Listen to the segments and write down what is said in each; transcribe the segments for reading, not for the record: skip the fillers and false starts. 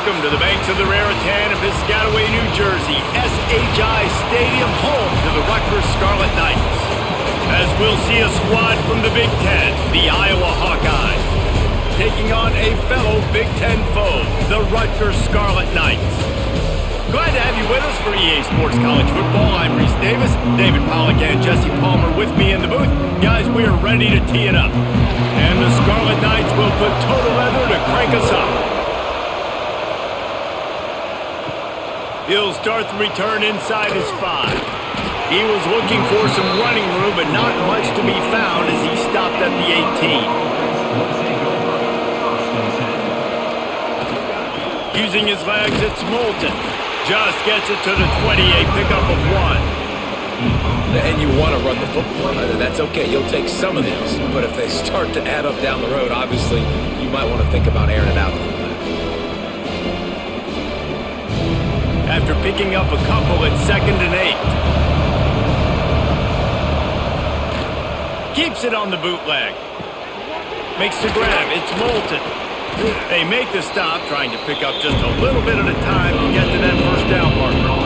Welcome to the banks of the Raritan in Piscataway, New Jersey. SHI Stadium, home to the Rutgers Scarlet Knights. As we'll see a squad from the Big Ten, the Iowa Hawkeyes, taking on a fellow Big Ten foe, the Rutgers Scarlet Knights. Glad to have you with us for EA Sports College Football. I'm Reese Davis, David Pollack and Jesse Palmer with me in the booth. Guys, we are ready to tee it up. And the Scarlet Knights will put total leather to crank us up. He'll start the return inside his 5. He was looking for some running room, but not much to be found as he stopped at the 18. Using his legs, it's Moulton. Just gets it to the 20, a pickup of 1. And you want to run the football, that's okay. You'll take some of these, but if they start to add up down the road, obviously you might want to think about airing it out a little bit. After picking up a couple at 2nd and 8. Keeps it on the bootleg. Makes the grab. It's Moulton. They make the stop, trying to pick up just a little bit at a time to get to that first down marker.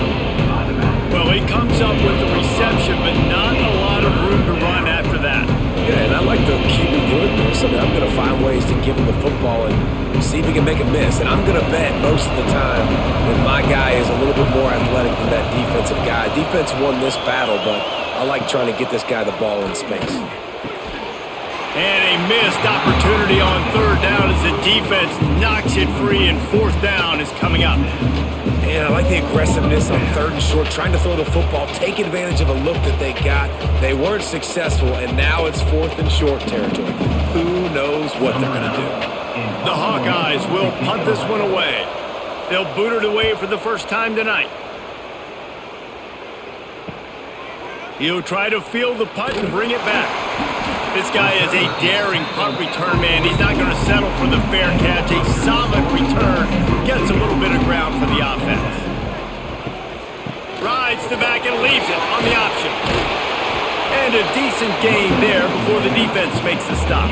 Well, he comes up with the reception, but not a lot of room to run after that. Yeah, and I like the QB doing this. I'm going to find ways to give him the football and see if he can make a miss. And I'm going to bet most of the time that my guy is a little bit more athletic than that defensive guy. Defense won this battle, but I like trying to get this guy the ball in space. And a missed opportunity on 3rd down as the defense knocks it free, and 4th down is coming up. And I like the aggressiveness on 3rd and short, trying to throw the football, take advantage of a look that they got. They weren't successful, and now it's 4th and short territory. Who knows what they're going to do? The Hawkeyes will punt this one away. They'll boot it away for the first time tonight. He'll try to field the punt and bring it back. This guy is a daring punt return man. He's not going to settle for the fair catch. A solid return. Gets a little bit of ground for the offense. Rides the back and leaves it on the option. And a decent gain there before the defense makes the stop.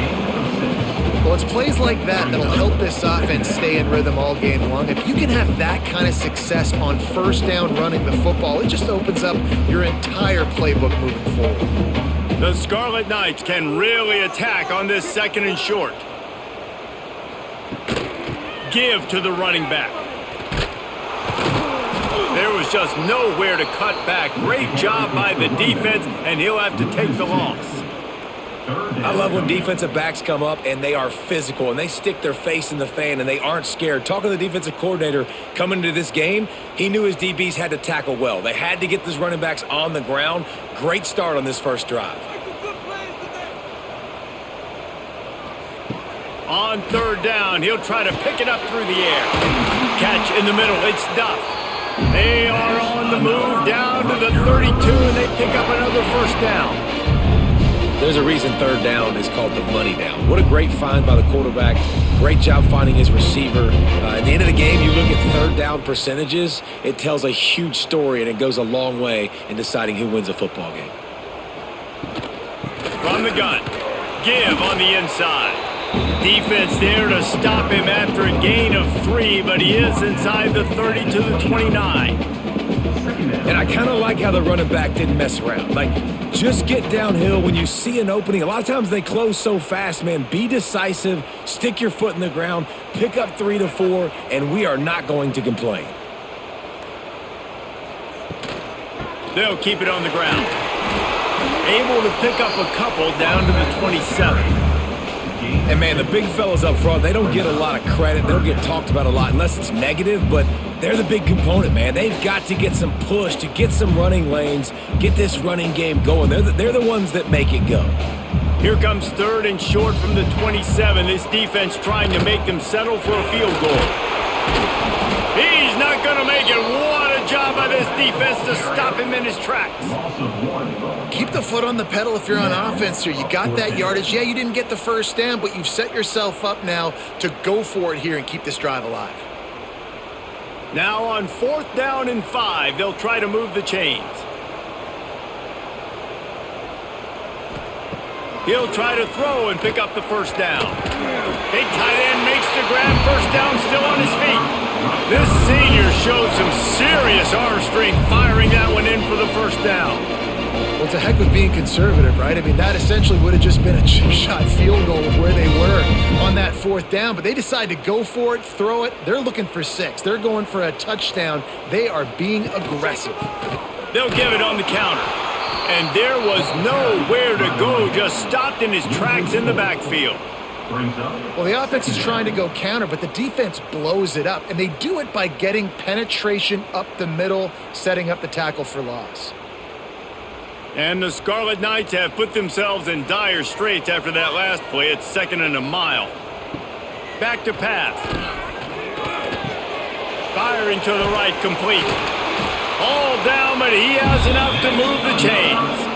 Well, it's plays like that that'll help this offense stay in rhythm all game long. If you can have that kind of success on 1st down running the football, it just opens up your entire playbook moving forward. The Scarlet Knights can really attack on this 2nd and short. Give to the running back. There was just nowhere to cut back. Great job by the defense, and he'll have to take the loss. I love when defensive backs come up and they are physical and they stick their face in the fan and they aren't scared. Talking to the defensive coordinator coming into this game, he knew his DBs had to tackle well. They had to get those running backs on the ground. Great start on this first drive. On 3rd down, he'll try to pick it up through the air. Catch in the middle, it's Duff. They are on the move down to the 32, and they pick up another 1st down. There's a reason 3rd down is called the money down. What a great find by the quarterback. Great job finding his receiver. At the end of the game, you look at 3rd down percentages. It tells a huge story, and it goes a long way in deciding who wins a football game. From the gun, give on the inside. Defense there to stop him after a gain of 3, but he is inside the 30 to the 29. And I kind of like how the running back didn't mess around. Like, just get downhill when you see an opening. A lot of times they close so fast, man. Be decisive, stick your foot in the ground, pick up 3 to 4, and we are not going to complain. They'll keep it on the ground. Able to pick up a couple down to the 27. And, man, the big fellas up front, they don't get a lot of credit. They don't get talked about a lot unless it's negative, but they're the big component, man. They've got to get some push, to get some running lanes, get this running game going. They're the ones that make it go. Here comes 3rd and short from the 27. This defense trying to make them settle for a field goal. He's not going to make it. What a job by this defense to stop him in his tracks. Keep the foot on the pedal if you're on offense here. You got that yardage. Yeah, you didn't get the 1st down, but you've set yourself up now to go for it here and keep this drive alive. Now on 4th down and 5, they'll try to move the chains. He'll try to throw and pick up the 1st down. Big tight end makes the grab. 1st down, still on his feet. Nice arm strength firing that one in for the first down. Well, it's a heck of being conservative, right? I mean, that essentially would have just been a chip shot field goal with where they were on that fourth down, but they decide to go for it, throw it. They're looking for 6. They're going for a touchdown. They are being aggressive. They'll give it on the counter. And there was nowhere to go, just stopped in his tracks in the backfield. Well, the offense is trying to go counter, but the defense blows it up, and they do it by getting penetration up the middle, setting up the tackle for loss. And the Scarlet Knights have put themselves in dire straits after that last play. It's 2nd and a mile. Back to pass. Firing to the right, complete. All down, but he has enough to move the chains.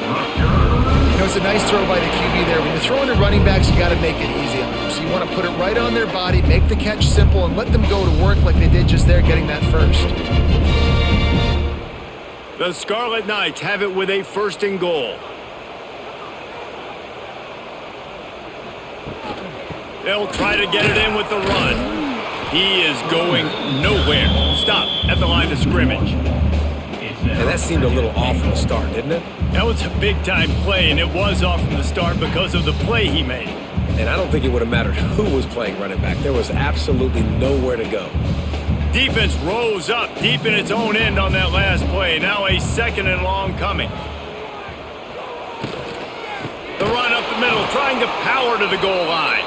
You know, it's a nice throw by the QB there. When you're throwing to running backs, you got to make it easy on them. So you want to put it right on their body, make the catch simple, and let them go to work like they did just there, getting that first. The Scarlet Knights have it with a 1st and goal. They'll try to get it in with the run. He is going nowhere. Stop at the line of scrimmage. And that seemed a little off from the start, didn't it? That was a big-time play, and it was off from the start because of the play he made. And I don't think it would have mattered who was playing running back. There was absolutely nowhere to go. Defense rose up deep in its own end on that last play. Now a 2nd and long coming. The run up the middle, trying to power to the goal line.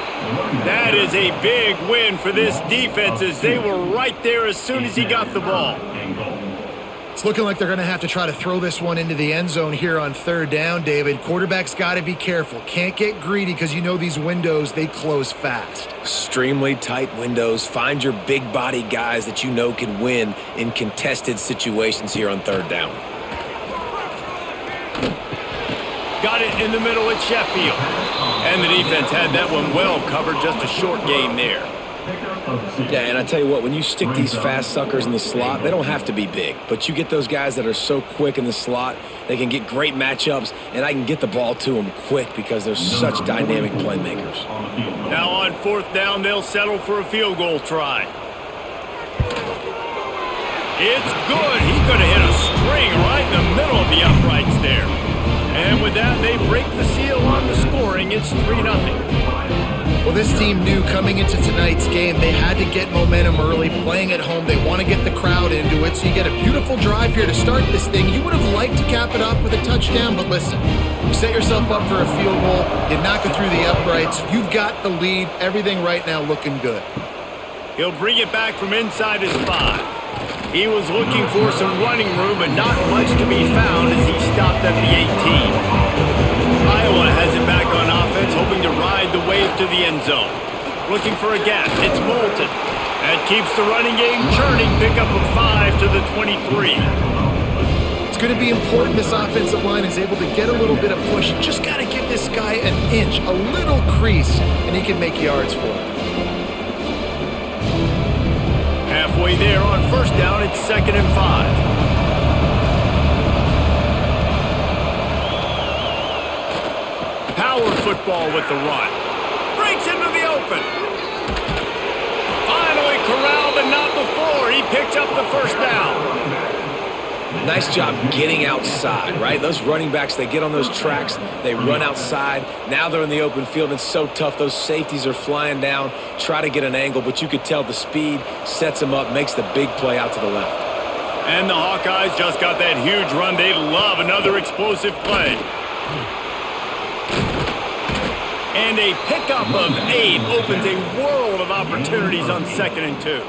That is a big win for this defense as they were right there as soon as he got the ball. It's looking like they're going to have to try to throw this one into the end zone here on 3rd down, David. Quarterback's got to be careful. Can't get greedy because you know these windows, they close fast. Extremely tight windows. Find your big body guys that you know can win in contested situations here on 3rd down. Got it in the middle at Sheffield. And the defense had that one well covered, just a short game there. Yeah, and I tell you what, when you stick these fast suckers in the slot, they don't have to be big. But you get those guys that are so quick in the slot, they can get great matchups, and I can get the ball to them quick because they're such dynamic playmakers. Now on 4th down, they'll settle for a field goal try. It's good. He could have hit a string right in the middle of the uprights there. And with that, they break the seal on the scoring. It's 3-0. Well, this team knew coming into tonight's game they had to get momentum early, playing at home. They want to get the crowd into it, so you get a beautiful drive here to start this thing. You would have liked to cap it off with a touchdown, but listen, you set yourself up for a field goal, you knock it through the uprights, you've got the lead, everything right now looking good. He'll bring it back from inside his 5. He was looking for some running room, but not much to be found as he stopped at the 18. Iowa has it back on offense, hoping to ride the wave to the end zone. Looking for a gap. It's Moulton. That keeps the running game churning. Pickup of 5 to the 23. It's going to be important this offensive line is able to get a little bit of push. You just got to give this guy an inch, a little crease, and he can make yards for it. Halfway there on 1st down, it's 2nd and 5. Power football with the run. Breaks into the open. Finally corralled, but not before. He picks up the 1st down. Nice job getting outside, right? Those running backs, they get on those tracks, they run outside. Now they're in the open field. It's so tough. Those safeties are flying down, try to get an angle, but you could tell the speed sets them up, makes the big play out to the left. And the Hawkeyes just got that huge run. They love another explosive play. And a pickup of 8 opens a world of opportunities on 2nd and 2.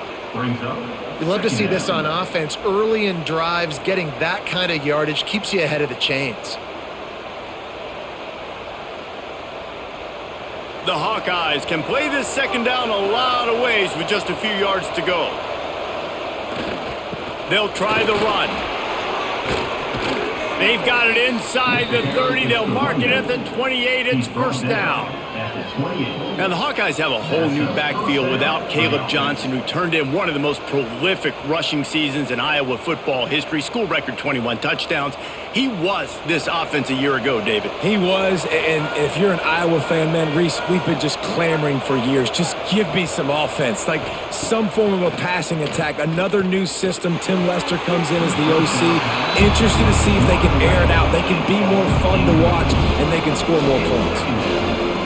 You love to see this on offense. Early in drives, getting that kind of yardage keeps you ahead of the chains. The Hawkeyes can play this 2nd down a lot of ways with just a few yards to go. They'll try the run. They've got it inside the 30. They'll mark it at the 28. It's 1st down. Now, the Hawkeyes have a whole new backfield without Caleb Johnson, who turned in one of the most prolific rushing seasons in Iowa football history, school record 21 touchdowns. He was this offense a year ago, David. He was, and if you're an Iowa fan, man, Reese, we've been just clamoring for years. Just give me some offense, like some form of a passing attack, another new system. Tim Lester comes in as the OC. Interested to see if they can air it out. They can be more fun to watch, and they can score more points.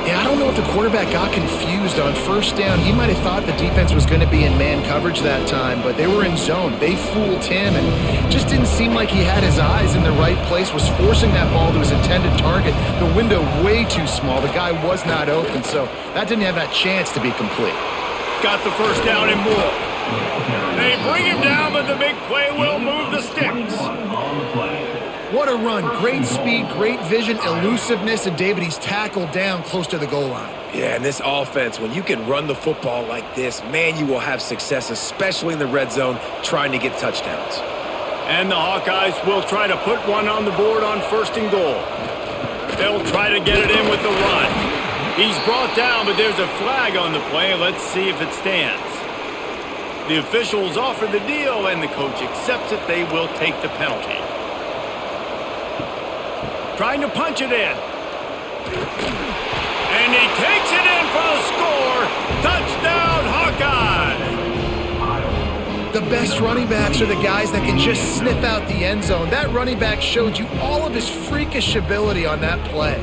Yeah, I don't know if the quarterback got confused on first down. He might have thought the defense was going to be in man coverage that time, but they were in zone. They fooled him, and just didn't seem like he had his eyes in the right place, was forcing that ball to his intended target. The window way too small. The guy was not open, so that didn't have that chance to be complete. Got the first down and more. They bring him down, but the big play will move the sticks. What a run. Great speed, great vision, elusiveness, and David, he's tackled down close to the goal line. Yeah, and this offense, when you can run the football like this, man, you will have success, especially in the red zone, trying to get touchdowns. And the Hawkeyes will try to put one on the board on first and goal. They'll try to get it in with the run. He's brought down, but there's a flag on the play. Let's see if it stands. The officials offer the deal, and the coach accepts it. They will take the penalty. Trying to punch it in. And he takes it in for the score. Touchdown, Hawkeyes! The best running backs are the guys that can just sniff out the end zone. That running back showed you all of his freakish ability on that play.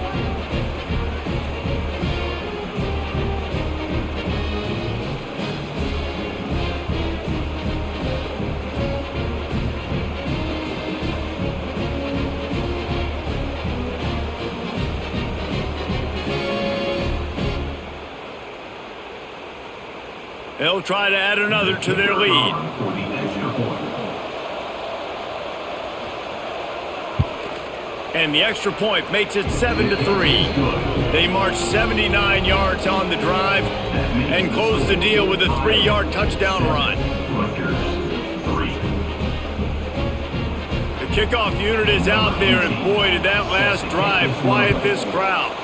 They'll try to add another to their lead. And the extra point makes it 7-3. They march 79 yards on the drive and close the deal with a 3-yard touchdown run. The kickoff unit is out there, and boy, did that last drive quiet this crowd.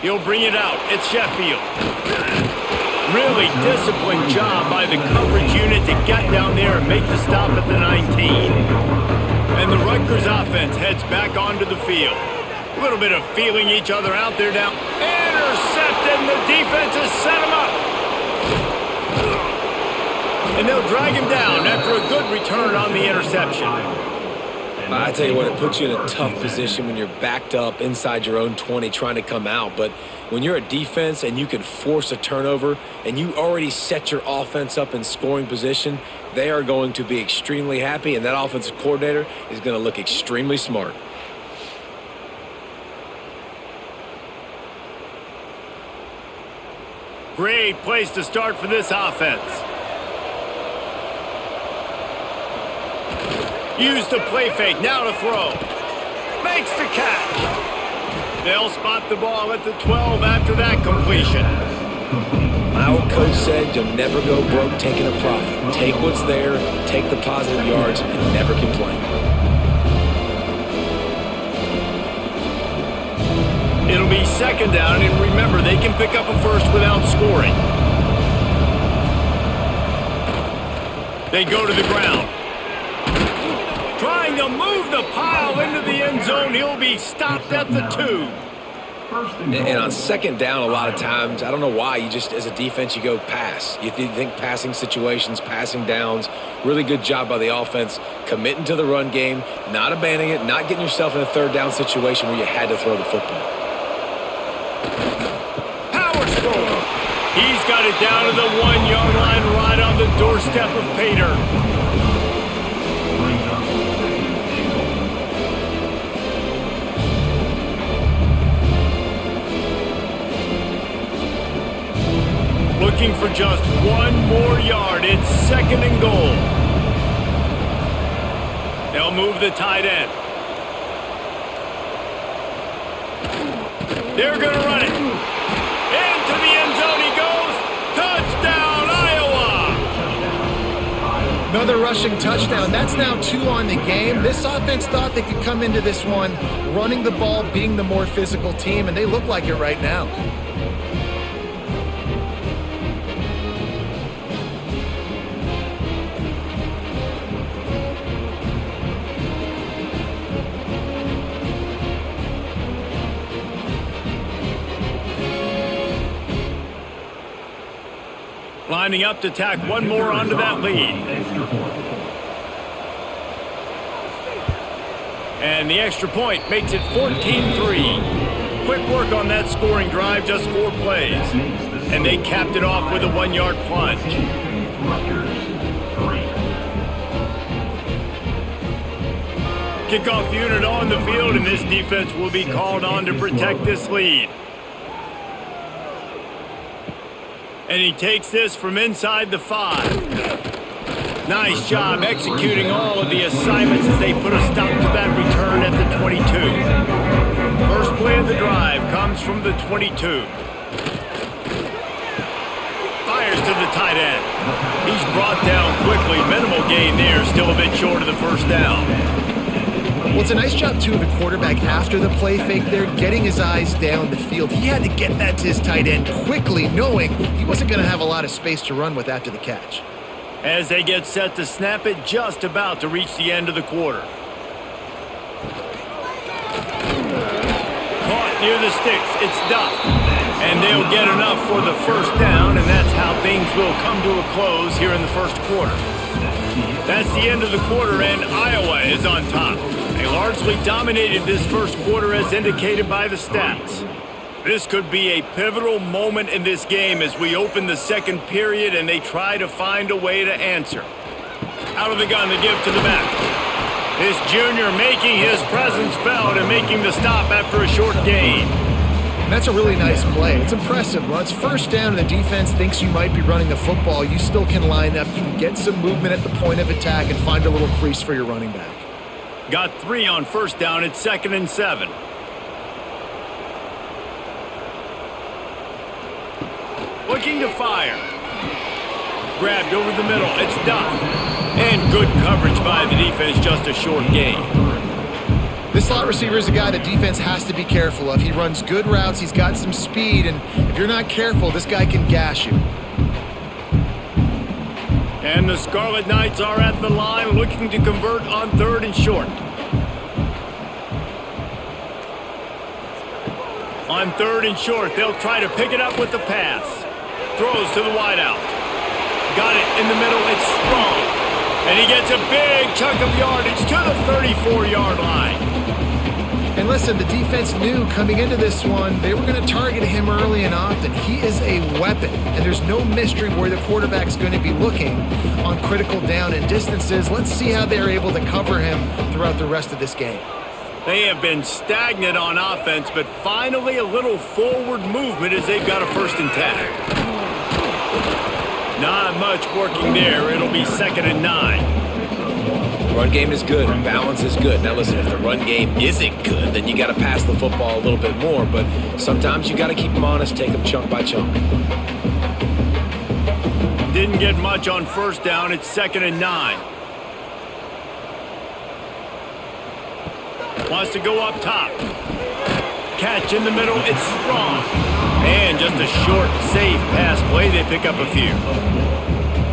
He'll bring it out. It's Sheffield. Really disciplined job by the coverage unit to get down there and make the stop at the 19. And the Rutgers offense heads back onto the field. A little bit of feeling each other out there now. Intercepted, and the defense has set him up. And they'll drag him down after a good return on the interception. I tell you what, it puts you in a tough position when you're backed up inside your own 20 trying to come out. But when you're a defense and you can force a turnover and you already set your offense up in scoring position, they are going to be extremely happy, and that offensive coordinator is going to look extremely smart. Great place to start for this offense. Use the play fake, now to throw. Makes the catch. They'll spot the ball at the 12 after that completion. My old coach said you'll never go broke taking a profit. Take what's there, take the positive yards, and never complain. It'll be second down, and remember, they can pick up a first without scoring. They go to the ground. Trying to move the pile into the end zone. He'll be stopped at the 2. And on second down, a lot of times, I don't know why, you just, as a defense, you go pass. You think passing situations, passing downs. Really good job by the offense, committing to the run game, not abandoning it, not getting yourself in a third down situation where you had to throw the football. Powers forward. He's got it down to the 1-yard line, right on the doorstep of Pater. Looking for just one more yard. It's second and goal. They'll move the tight end. They're going to run it. Into the end zone he goes. Touchdown, Iowa! Another another rushing touchdown. That's now 2 on the game. This offense thought they could come into this one running the ball, being the more physical team, and they look like it right now. Lining up to tack one more onto that lead. And the extra point makes it 14-3. Quick work on that scoring drive, just 4 plays. And they capped it off with a 1-yard plunge. Kickoff unit on the field, and this defense will be called on to protect this lead. And he takes this from inside the 5. Nice job executing all of the assignments as they put a stop to that return at the 22. First play of the drive comes from the 22. Fires to the tight end. He's brought down quickly. Minimal gain there, still a bit short of the first down. Well, it's a nice job, too, of the quarterback after the play fake there, getting his eyes down the field. He had to get that to his tight end quickly, knowing he wasn't going to have a lot of space to run with after the catch. As they get set to snap it, just about to reach the end of the quarter. Caught near the sticks. It's Duff. And they'll get enough for the first down, and that's how things will come to a close here in the first quarter. That's the end of the quarter, and Iowa is on top. They largely dominated this first quarter as indicated by the stats. This could be a pivotal moment in this game as we open the second period and they try to find a way to answer. Out of the gun to give to the back. This junior making his presence felt and making the stop after a short gain. And that's a really nice play. It's impressive. Well, it's first down and the defense thinks you might be running the football. You still can line up. You can get some movement at the point of attack and find a little crease for your running back. Got 3 on first down. It's 2nd and 7. Looking to fire. Grabbed over the middle. It's Duff. And good coverage by the defense. Just a short gain. This slot receiver is a guy the defense has to be careful of. He runs good routes. He's got some speed. And if you're not careful, this guy can gash you. And the Scarlet Knights are at the line looking to convert on 3rd and short. On 3rd and short, they'll try to pick it up with the pass. Throws to the wideout. Got it in the middle. It's strong. And he gets a big chunk of yardage to the 34-yard line. And listen, the defense knew coming into this one, they were going to target him early and often. He is a weapon, and there's no mystery where the quarterback's going to be looking on critical down and distances. Let's see how they're able to cover him throughout the rest of this game. They have been stagnant on offense, but finally a little forward movement as they've got a 1st and 10. Not much working there. It'll be 2nd and 9. Run game is good. Balance is good. Now listen, if the run game isn't good, then you got to pass the football a little bit more. But sometimes you got to keep them honest, take them chunk by chunk. Didn't get much on first down. It's 2nd and 9. Wants to go up top. Catch in the middle. It's strong. And just a short, safe pass play. They pick up a few.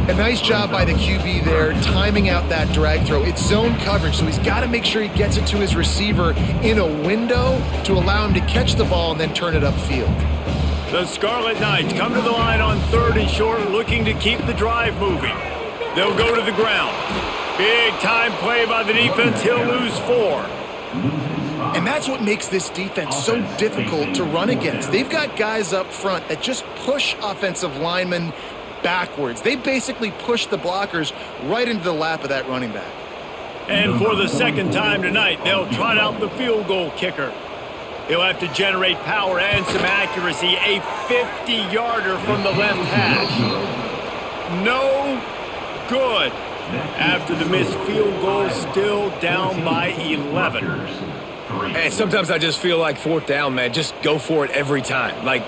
A nice job by the QB there, timing out that drag throw. It's zone coverage, so he's got to make sure he gets it to his receiver in a window to allow him to catch the ball and then turn it upfield. The Scarlet Knights come to the line on 3rd and short, looking to keep the drive moving. They'll go to the ground. Big time play by the defense. He'll lose 4. And that's what makes this defense so difficult to run against. They've got guys up front that just push offensive linemen backwards. They basically push the blockers right into the lap of that running back. And for the 2nd time tonight, they'll trot out the field goal kicker. He'll have to generate power and some accuracy. A 50-yarder from the left hash. No good. After the missed field goal, still down by 11. And sometimes I just feel like 4th down, man, just go for it every time. Like,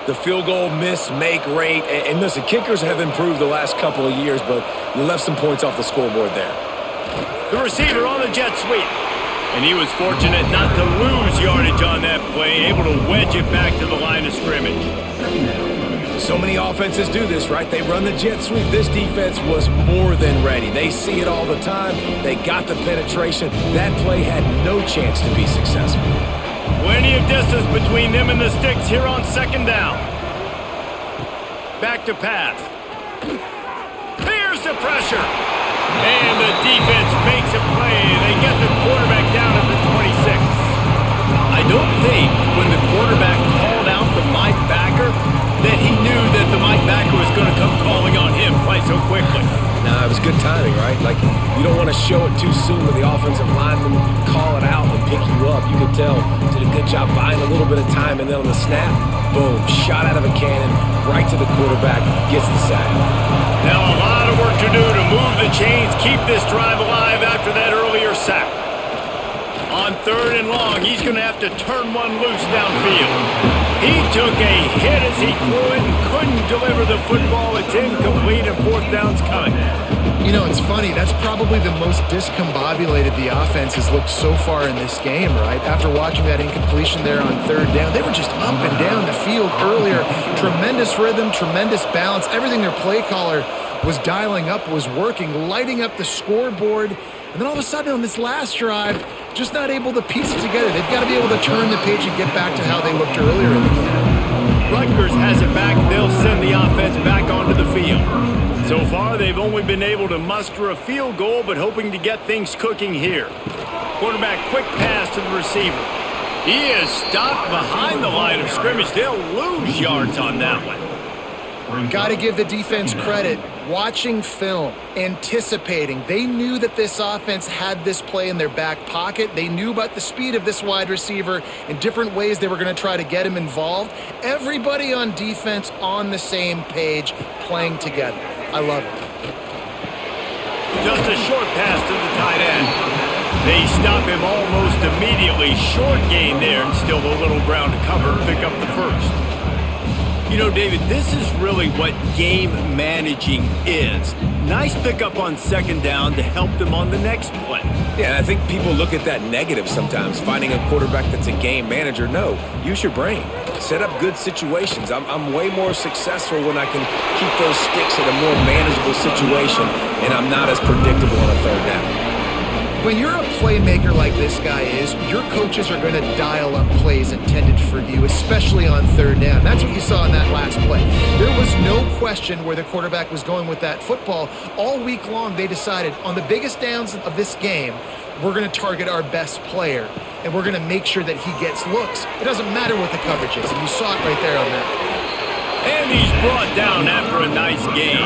the field goal miss-make rate. And listen, kickers have improved the last couple of years, but you left some points off the scoreboard there. The receiver on the jet sweep. And he was fortunate not to lose yardage on that play, able to wedge it back to the line of scrimmage. So many offenses do this, right? They run the jet sweep. This defense was more than ready. They see it all the time. They got the penetration. That play had no chance to be successful. Plenty of distance between them and the sticks here on second down. Back to pass. Here's the pressure. And the defense makes a play. They get the quarterback down at the 26. I don't think when the quarterback called out the Mike backer that he knew that the Mike backer was going to come calling on him quite so quickly. Nah, it was good timing, right? Like, you don't want to show it too soon when the offensive lineman call it out and pick you up. You could tell, did a good job buying a little bit of time, and then on the snap, boom, shot out of a cannon, right to the quarterback, gets the sack. Now a lot of work to do to move the chains, keep this drive alive after that earlier sack. On third and long, he's going to have to turn one loose downfield. He took a hit as he threw it and couldn't deliver the football. It's incomplete and fourth down's coming. You know, it's funny. That's probably the most discombobulated the offense has looked so far in this game, right? After watching that incompletion there on third down, they were just up and down the field earlier. Tremendous rhythm, tremendous balance. Everything their play caller was dialing up was working, lighting up the scoreboard. And then all of a sudden on this last drive, just not able to piece it together. They've got to be able to turn the page and get back to how they looked earlier in the game. Rutgers has it back. They'll send the offense back onto the field. So far, they've only been able to muster a field goal, but hoping to get things cooking here. Quarterback quick pass to the receiver. He is stopped behind the line of scrimmage. They'll lose yards on that one. Got to give the defense credit. Watching film, anticipating. They knew that this offense had this play in their back pocket. They knew about the speed of this wide receiver in different ways they were going to try to get him involved. Everybody on defense on the same page, playing together. I love it. Just a short pass to the tight end. They stop him almost immediately. Short gain there and still a little ground to cover. Pick up the first. You know, David, this is really what game managing is. Nice pickup on second down to help them on the next play. Yeah, and I think people look at that negative sometimes, finding a quarterback that's a game manager. No, use your brain. Set up good situations. I'm way more successful when I can keep those sticks in a more manageable situation, and I'm not as predictable on a third down. When you're a playmaker like this guy is, your coaches are going to dial up plays intended for you, especially on third down. That's what you saw in that last play. There was no question where the quarterback was going with that football. All week long, they decided on the biggest downs of this game, we're going to target our best player, and we're going to make sure that he gets looks. It doesn't matter what the coverage is, and you saw it right there on that. And he's brought down after a nice gain.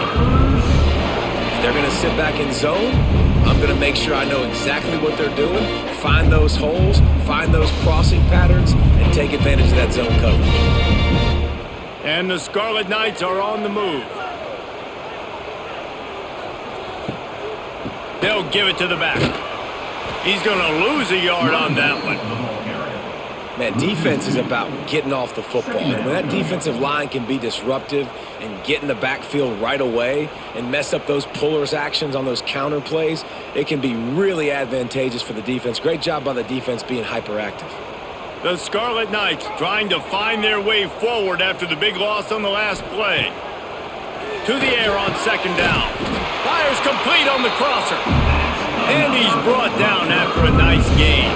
If they're going to sit back in zone, I'm going to make sure I know exactly what they're doing, find those holes, find those crossing patterns, and take advantage of that zone coverage. And the Scarlet Knights are on the move. They'll give it to the back. He's going to lose a yard on that one. Man, defense is about getting off the football. And when that defensive line can be disruptive and get in the backfield right away and mess up those pullers actions on those counter plays, it can be really advantageous for the defense. Great job by the defense being hyperactive. The Scarlet Knights trying to find their way forward after the big loss on the last play. To the air on second down. Fires complete on the crosser. And he's brought down after a nice gain.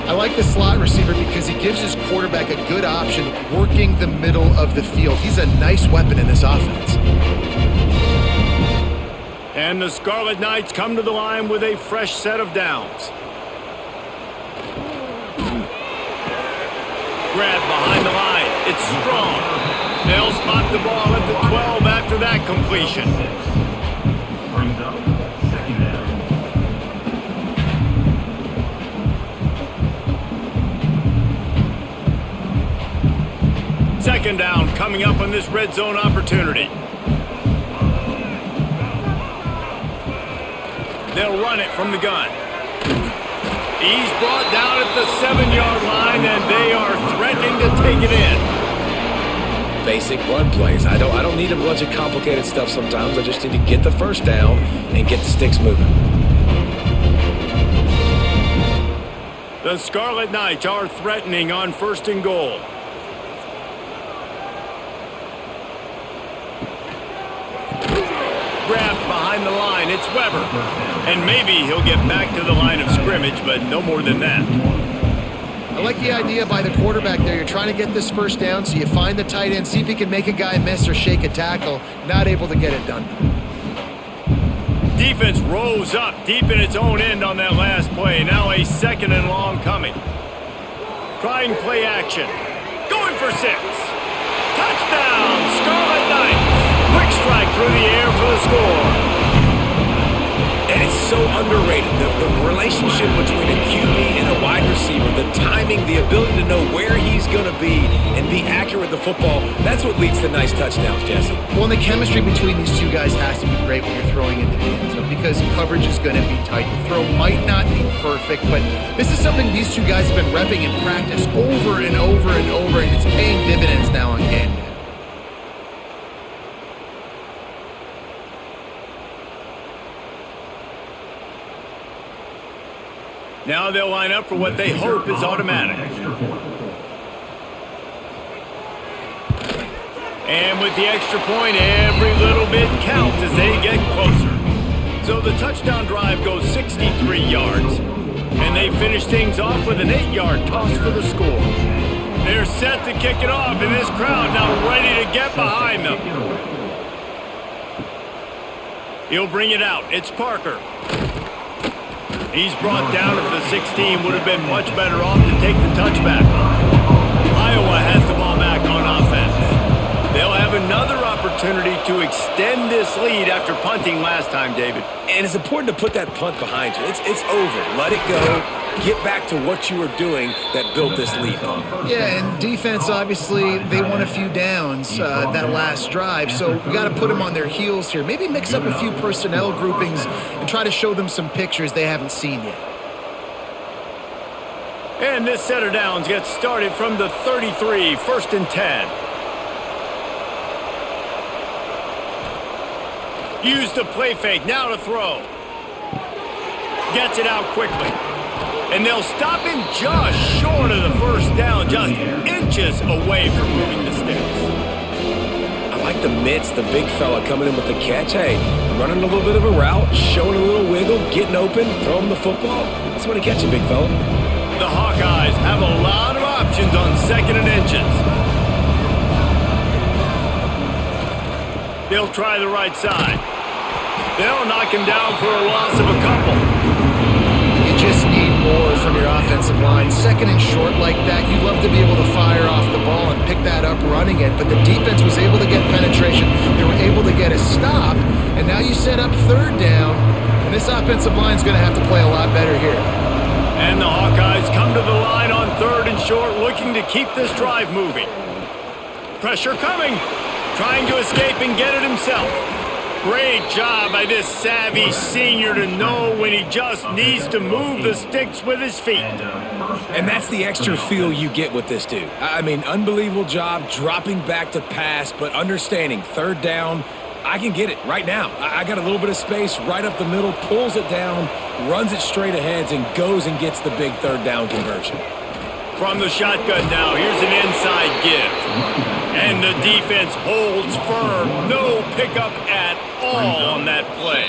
I like the slot receiver because he gives his quarterback a good option working the middle of the field. He's a nice weapon in this offense. And the Scarlet Knights come to the line with a fresh set of downs. Grab behind the line. It's strong. They'll spot the ball at the 12 after that completion. Brings up second down. Second down coming up on this red zone opportunity. They'll run it from the gun. He's brought down at the 7-yard line, and they are threatening to take it in. basic run plays. I don't need a bunch of complicated stuff sometimes. I just need to get the first down and get the sticks moving. The Scarlet Knights are threatening on 1st and goal. Grabbed behind the line, it's Weber. And maybe he'll get back to the line of scrimmage, but no more than that. I like the idea by the quarterback there. You're trying to get this first down, so you find the tight end, see if he can make a guy miss or shake a tackle. Not able to get it done. Defense rose up deep in its own end on that last play. Now a 2nd and long coming. Trying play action. Going for 6. Touchdown, Scarlet Knights. Quick strike through the air for the score. And it's so underrated. The relationship between a QB and a wide receiver, the timing, the ability to know where he's going to be and be accurate with the football, that's what leads to nice touchdowns, Jesse. Well, and the chemistry between these two guys has to be great when you're throwing into the end zone because coverage is going to be tight. The throw might not be perfect, but this is something these two guys have been repping in practice over and over and over, and it's paying dividends now on game day. Now they'll line up for what they hope is automatic. And with the extra point, every little bit counts as they get closer. So the touchdown drive goes 63 yards. And they finish things off with an 8-yard toss for the score. They're set to kick it off, and this crowd now ready to get behind them. He'll bring it out. It's Parker. He's brought down at the 16. Would have been much better off to take the touchback. Iowa has the ball back on offense. They'll have another opportunity to extend this lead after punting last time, David. And it's important to put that punt behind you. It's over. Let it go. Get back to what you were doing that built this lead. Yeah, and defense, obviously, they won a few downs that last drive, so we got to put them on their heels here. Maybe mix up a few personnel groupings and try to show them some pictures they haven't seen yet. And this set of downs gets started from the 33, 1st and 10. Use the play fake, now to throw. Gets it out quickly. And they'll stop him just short of the first down, just inches away from moving the sticks. I like the mitts, the big fella coming in with the catch. Hey, running a little bit of a route, showing a little wiggle, getting open, throwing the football. That's when he catches big fella. The Hawkeyes have a lot of options on 2nd and inches. They'll try the right side. They'll knock him down for a loss of a couple. You just need more from your offensive line. 2nd and short like that, you'd love to be able to fire off the ball and pick that up running it, but the defense was able to get penetration. They were able to get a stop, and now you set up 3rd down, and this offensive line is going to have to play a lot better here. And the Hawkeyes come to the line on 3rd and short, looking to keep this drive moving. Pressure coming, trying to escape and get it himself. Great job by this savvy senior to know when he just needs to move the sticks with his feet. And that's the extra feel you get with this dude. I mean, unbelievable job dropping back to pass, but understanding 3rd down, I can get it right now. I got a little bit of space right up the middle, pulls it down, runs it straight ahead, and goes and gets the big 3rd down conversion. From the shotgun now, here's an inside give. And the defense holds firm. No pickup at all on that play.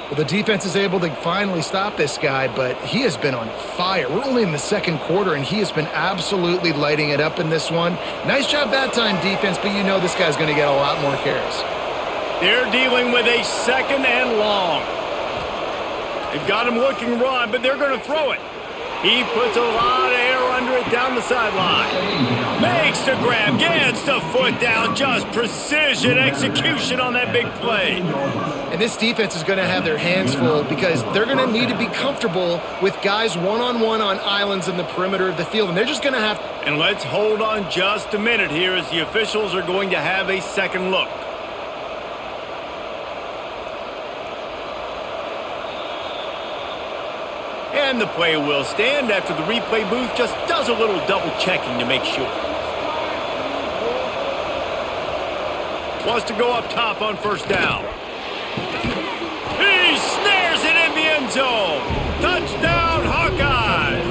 Well, the defense is able to finally stop this guy, but he has been on fire. We're only in the 2nd quarter, and he has been absolutely lighting it up in this one. Nice job that time, defense, but you know this guy's going to get a lot more carries. They're dealing with a 2nd and long. They've got him looking run, but they're going to throw it. He puts a lot of air under it down the sideline. Makes the grab, gets the foot down, just precision execution on that big play. And this defense is going to have their hands full because they're going to need to be comfortable with guys one-on-one on islands in the perimeter of the field, and they're just going to have... And let's hold on just a minute here as the officials are going to have a second look. And the play will stand after the replay booth just does a little double checking to make sure. Wants to go up top on first down. He snares it in the end zone. Touchdown, Hawkeyes.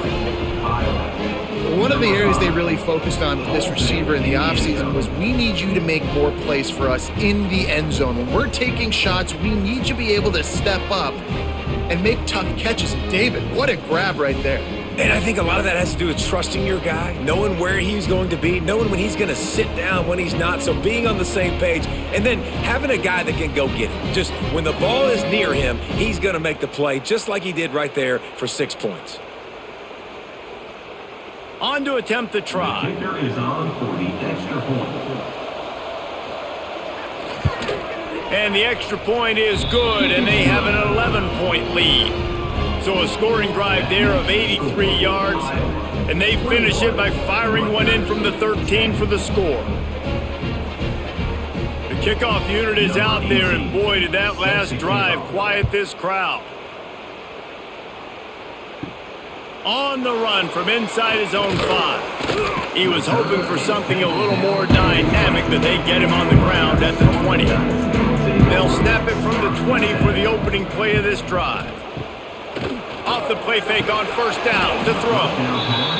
One of the areas they really focused on with this receiver in the offseason was we need you to make more plays for us in the end zone. When we're taking shots, we need you to be able to step up and make tough catches. And David, what a grab right there. And I think a lot of that has to do with trusting your guy, knowing where he's going to be, knowing when he's going to sit down, when he's not. So being on the same page, and then having a guy that can go get it. Just when the ball is near him, he's going to make the play, just like he did right there for 6 points. On to attempt the try. The kicker is on for the extra point. And the extra point is good, and they have an 11-point lead. So a scoring drive there of 83 yards, and they finish it by firing one in from the 13 for the score. The kickoff unit is out there, and boy, did that last drive quiet this crowd. On the run from inside his own 5. He was hoping for something a little more dynamic, but they get him on the ground at the 20. They'll snap it from the 20 for the opening play of this drive. Off the play fake on first down to throw.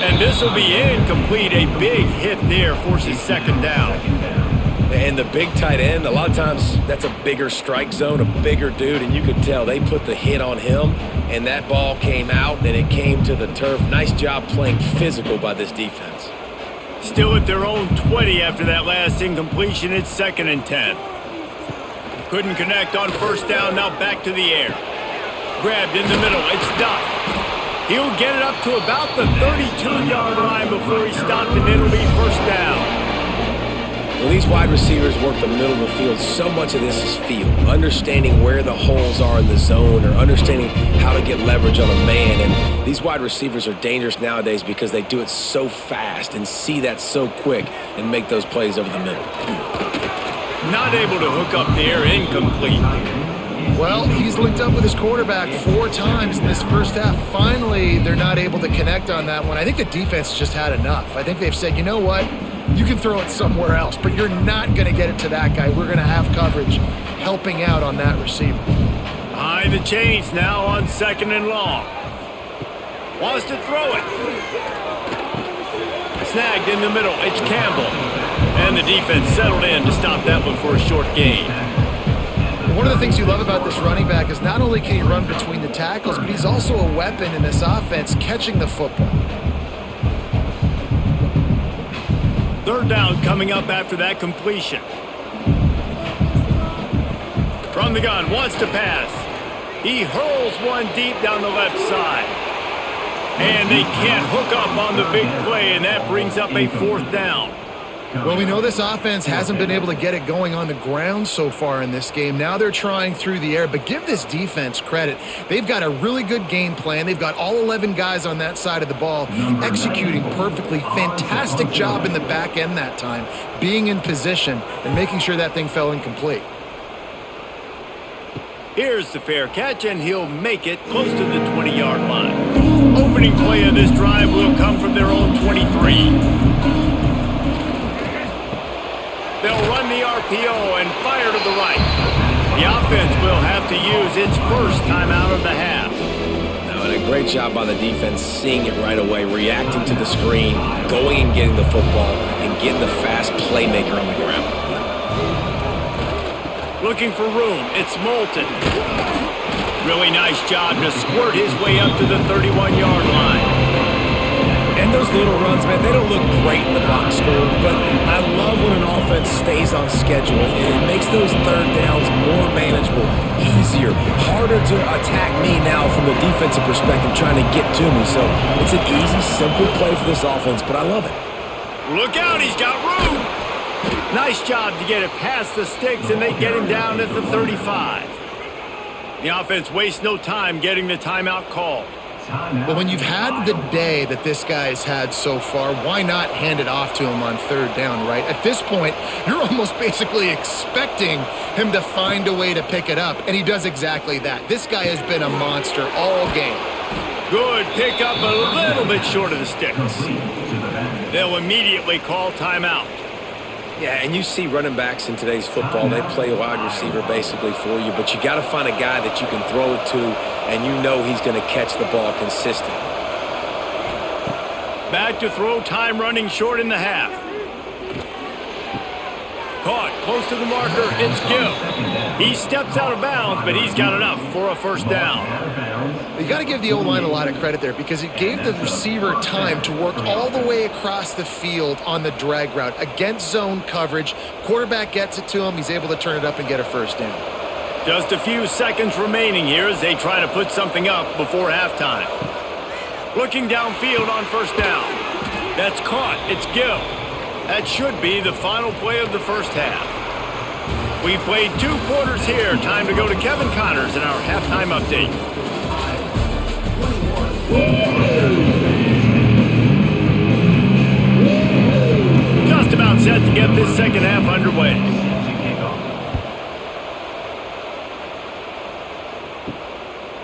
And this will be incomplete. A big hit there forces second down. And the big tight end, a lot of times that's a bigger strike zone, a bigger dude, and you could tell they put the hit on him, and that ball came out, and it came to the turf. Nice job playing physical by this defense. Still at their own 20 after that last incompletion. It's 2nd and 10. Couldn't connect on first down, now back to the air. Grabbed in the middle, it's Duff. He'll get it up to about the 32-yard line before he stopped, and it'll be first down. When these wide receivers work the middle of the field, so much of this is feel. Understanding where the holes are in the zone or understanding how to get leverage on a man. And these wide receivers are dangerous nowadays because they do it so fast and see that so quick and make those plays over the middle. Not able to hook up there, incomplete. Well, he's linked up with his quarterback 4 times in this first half. Finally, they're not able to connect on that one. I think the defense just had enough. I think they've said, you know what? You can throw it somewhere else, but you're not going to get it to that guy. We're going to have coverage helping out on that receiver. Behind the chains now on 2nd and long. Wants to throw it. Snagged in the middle. It's Campbell. And the defense settled in to stop that one for a short gain. One of the things you love about this running back is not only can he run between the tackles, but he's also a weapon in this offense catching the football. 3rd down coming up after that completion. From the gun, wants to pass. He hurls one deep down the left side. And they can't hook up on the big play, and that brings up a 4th down. Well, we know this offense hasn't been able to get it going on the ground so far in this game. Now they're trying through the air, but give this defense credit. They've got a really good game plan. They've got all 11 guys on that side of the ball executing perfectly. Fantastic job in the back end that time, being in position and making sure that thing fell incomplete. Here's the fair catch, and he'll make it close to the 20-yard line. Opening play of this drive will come from their own 23. They'll run the RPO and fire to the right. The offense will have to use its first timeout of the half. Now, and a great job by the defense seeing it right away, reacting to the screen, going and getting the football, and getting the fast playmaker on the ground. Looking for room, it's Moulton. Really nice job to squirt his way up to the 31-yard line. And those little runs, man, they don't look great in the box score, but I love when an offense stays on schedule. It makes those 3rd downs more manageable, easier, harder to attack me now from the defensive perspective trying to get to me. So it's an easy, simple play for this offense, but I love it. Look out, he's got room. Nice job to get it past the sticks, and they get him down at the 35. The offense wastes no time getting the timeout called. But when you've had the day that this guy's had so far, why not hand it off to him on 3rd down, right? At this point, you're almost basically expecting him to find a way to pick it up, and he does exactly that. This guy has been a monster all game. Good pickup, a little bit short of the sticks. They'll immediately call timeout. Yeah, and you see running backs in today's football, they play wide receiver basically for you, but you got to find a guy that you can throw it to and you know he's going to catch the ball consistently. Back to throw, time running short in the half. Caught close to the marker, it's Gill. He steps out of bounds, but he's got enough for a first down. You got to give the O-line a lot of credit there because it gave the receiver time to work all the way across the field on the drag route against zone coverage. Quarterback gets it to him. He's able to turn it up and get a first down. Just a few seconds remaining here as they try to put something up before halftime. Looking downfield on first down. That's caught. It's Gill. That should be the final play of the first half. We've played 2 quarters here. Time to go to Kevin Connors in our halftime update. Just about set to get this second half underway.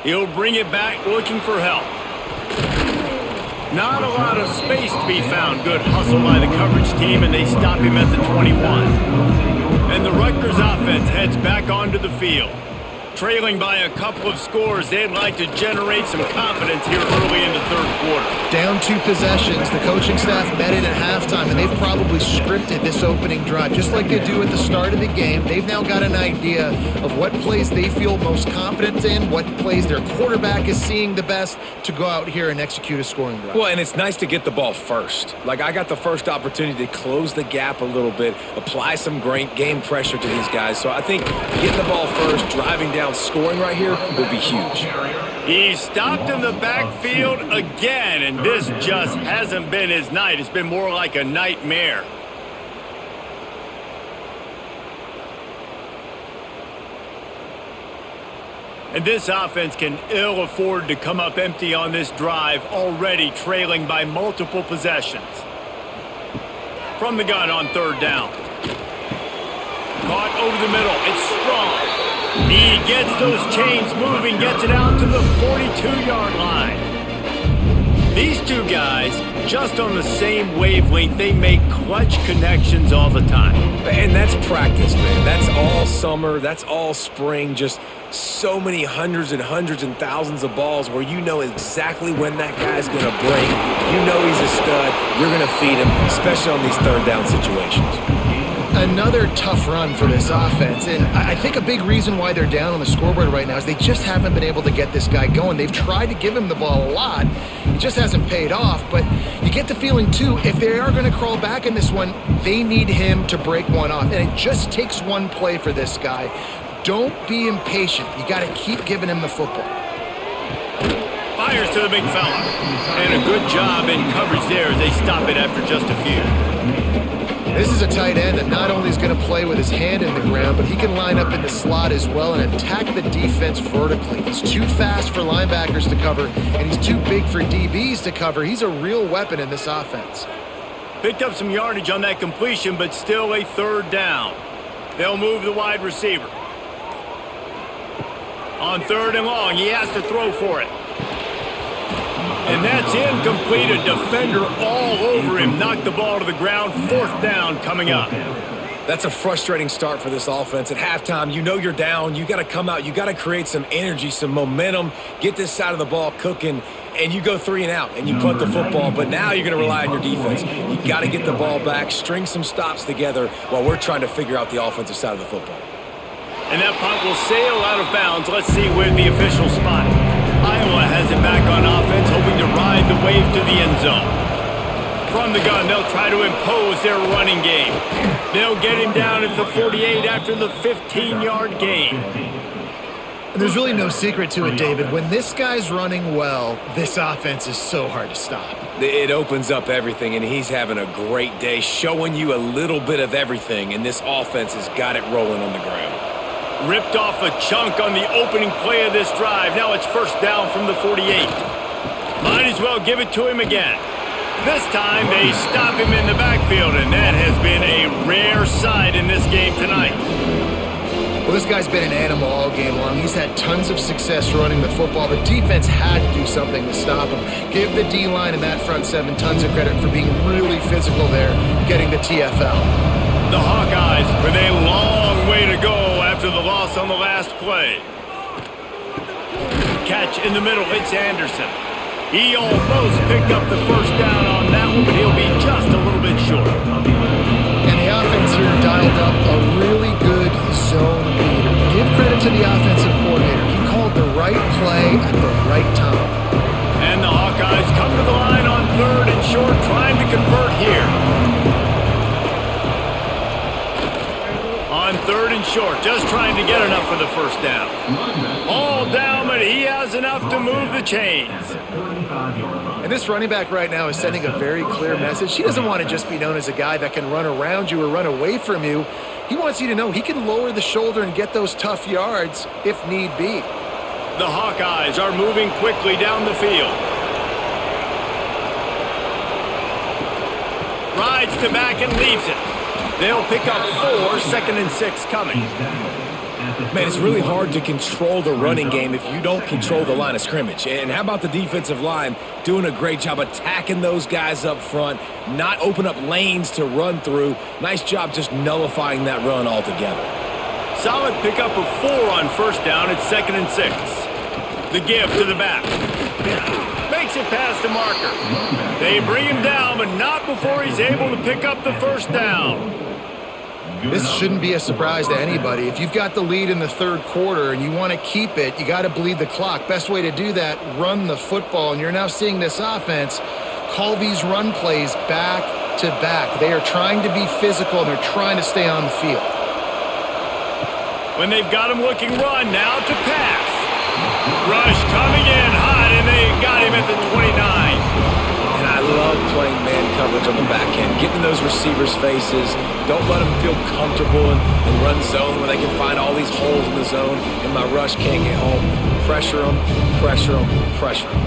He'll bring it back looking for help. Not a lot of space to be found. Good hustle by the coverage team, and they stop him at the 21. And the Rutgers offense heads back onto the field. Trailing by a couple of scores, they'd like to generate some confidence here early in the third quarter. Down 2 possessions. The coaching staff met in at halftime, and they've probably scripted this opening drive. Just like they do at the start of the game, they've now got an idea of what plays they feel most confident in, what plays their quarterback is seeing the best to go out here and execute a scoring drive. Well, and it's nice to get the ball first. Like, I got the first opportunity to close the gap a little bit, apply some great game pressure to these guys. So I think getting the ball first, driving down, scoring right here would be huge. He stopped in the backfield again, and this just hasn't been his night. It's been more like a nightmare. And this offense can ill afford to come up empty on this drive, already trailing by multiple possessions. From the gun on third down. Caught over the middle. It's strong. He gets those chains moving, gets it out to the 42-yard line. These 2 guys, just on the same wavelength, they make clutch connections all the time. And that's practice, man. That's all summer. That's all spring. Just so many hundreds and thousands of balls where you know exactly when that guy's going to break. You know he's a stud. You're going to feed him, especially on these third down situations. Another tough run for this offense, and I think a big reason why they're down on the scoreboard right now is they just haven't been able to get this guy going. They've tried to give him the ball a lot. It just hasn't paid off, but you get the feeling, too, if they are going to crawl back in this one, they need him to break one off, and it just takes one play for this guy. Don't be impatient. You got to keep giving him the football. Fires to the big fella, and a good job in coverage there as they stop it after just a few. This is a tight end that not only is going to play with his hand in the ground, but he can line up in the slot as well and attack the defense vertically. He's too fast for linebackers to cover, and he's too big for DBs to cover. He's a real weapon in this offense. Picked up some yardage on that completion, but still a third down. They'll move the wide receiver. On third and long, he has to throw for it. And that's incomplete. A defender all over him. Knocked the ball to the ground. Fourth down coming up. That's a frustrating start for this offense. At halftime, you know you're down. You got to come out. You got to create some energy, some momentum, get this side of the ball cooking, and you go 3 and out, and you punt the football. But now you're going to rely on your defense. You got to get the ball back, string some stops together while we're trying to figure out the offensive side of the football. And that punt will sail out of bounds. Let's see where the official spot it. Iowa has it back on offense, hoping to ride the wave to the end zone. From the gun, they'll try to impose their running game. They'll get him down at the 48 after the 15-yard gain. There's really no secret to it, David. When this guy's running well, this offense is so hard to stop. It opens up everything, and he's having a great day, showing you a little bit of everything, and this offense has got it rolling on the ground. Ripped off a chunk on the opening play of this drive. Now it's first down from the 48. Might as well give it to him again. This time they stop him in the backfield, and that has been a rare sight in this game tonight. Well, this guy's been an animal all game long. He's had tons of success running the football. The defense had to do something to stop him. Give the D-line and that front seven tons of credit for being really physical there, getting the TFL. The Hawkeyes with a long way to go after the loss on the last play. Catch in the middle, it's Anderson. He almost picked up the first down on that one, but he'll be just a little bit short. And the offense here dialed up a really good zone leader. Give credit to the offensive coordinator. He called the right play at the right time. And the Hawkeyes come to the line on 3rd and short, trying to convert here. On 3rd and short, just trying to get enough for the first down. All down, but he has enough to move the chains. And this running back right now is sending a very clear message. He doesn't want to just be known as a guy that can run around you or run away from you. He wants you to know he can lower the shoulder and get those tough yards if need be. The Hawkeyes are moving quickly down the field. Rides to back and leaves it. They'll pick up 4, 2nd and 6 coming. Man, it's really hard to control the running game if you don't control the line of scrimmage. And how about the defensive line doing a great job attacking those guys up front, not open up lanes to run through. Nice job just nullifying that run altogether. Solid pickup of 4 on first down. It's 2nd and 6. The give to the back. Makes it past the marker. They bring him down, but not before he's able to pick up the first down. This shouldn't be a surprise to anybody. If you've got the lead in the 3rd quarter and you want to keep it, you got to bleed the clock. Best way to do that, run the football. And you're now seeing this offense call these run plays back to back. They are trying to be physical, and they're trying to stay on the field. When they've got him looking run, now to pass. Rush coming in hot, and they got him at the 29. And I love playing man coverage on the back end, getting those receivers' faces. Don't let them feel comfortable and run zone where they can find all these holes in the zone, and my rush can't get home. Pressure them, pressure them, pressure them.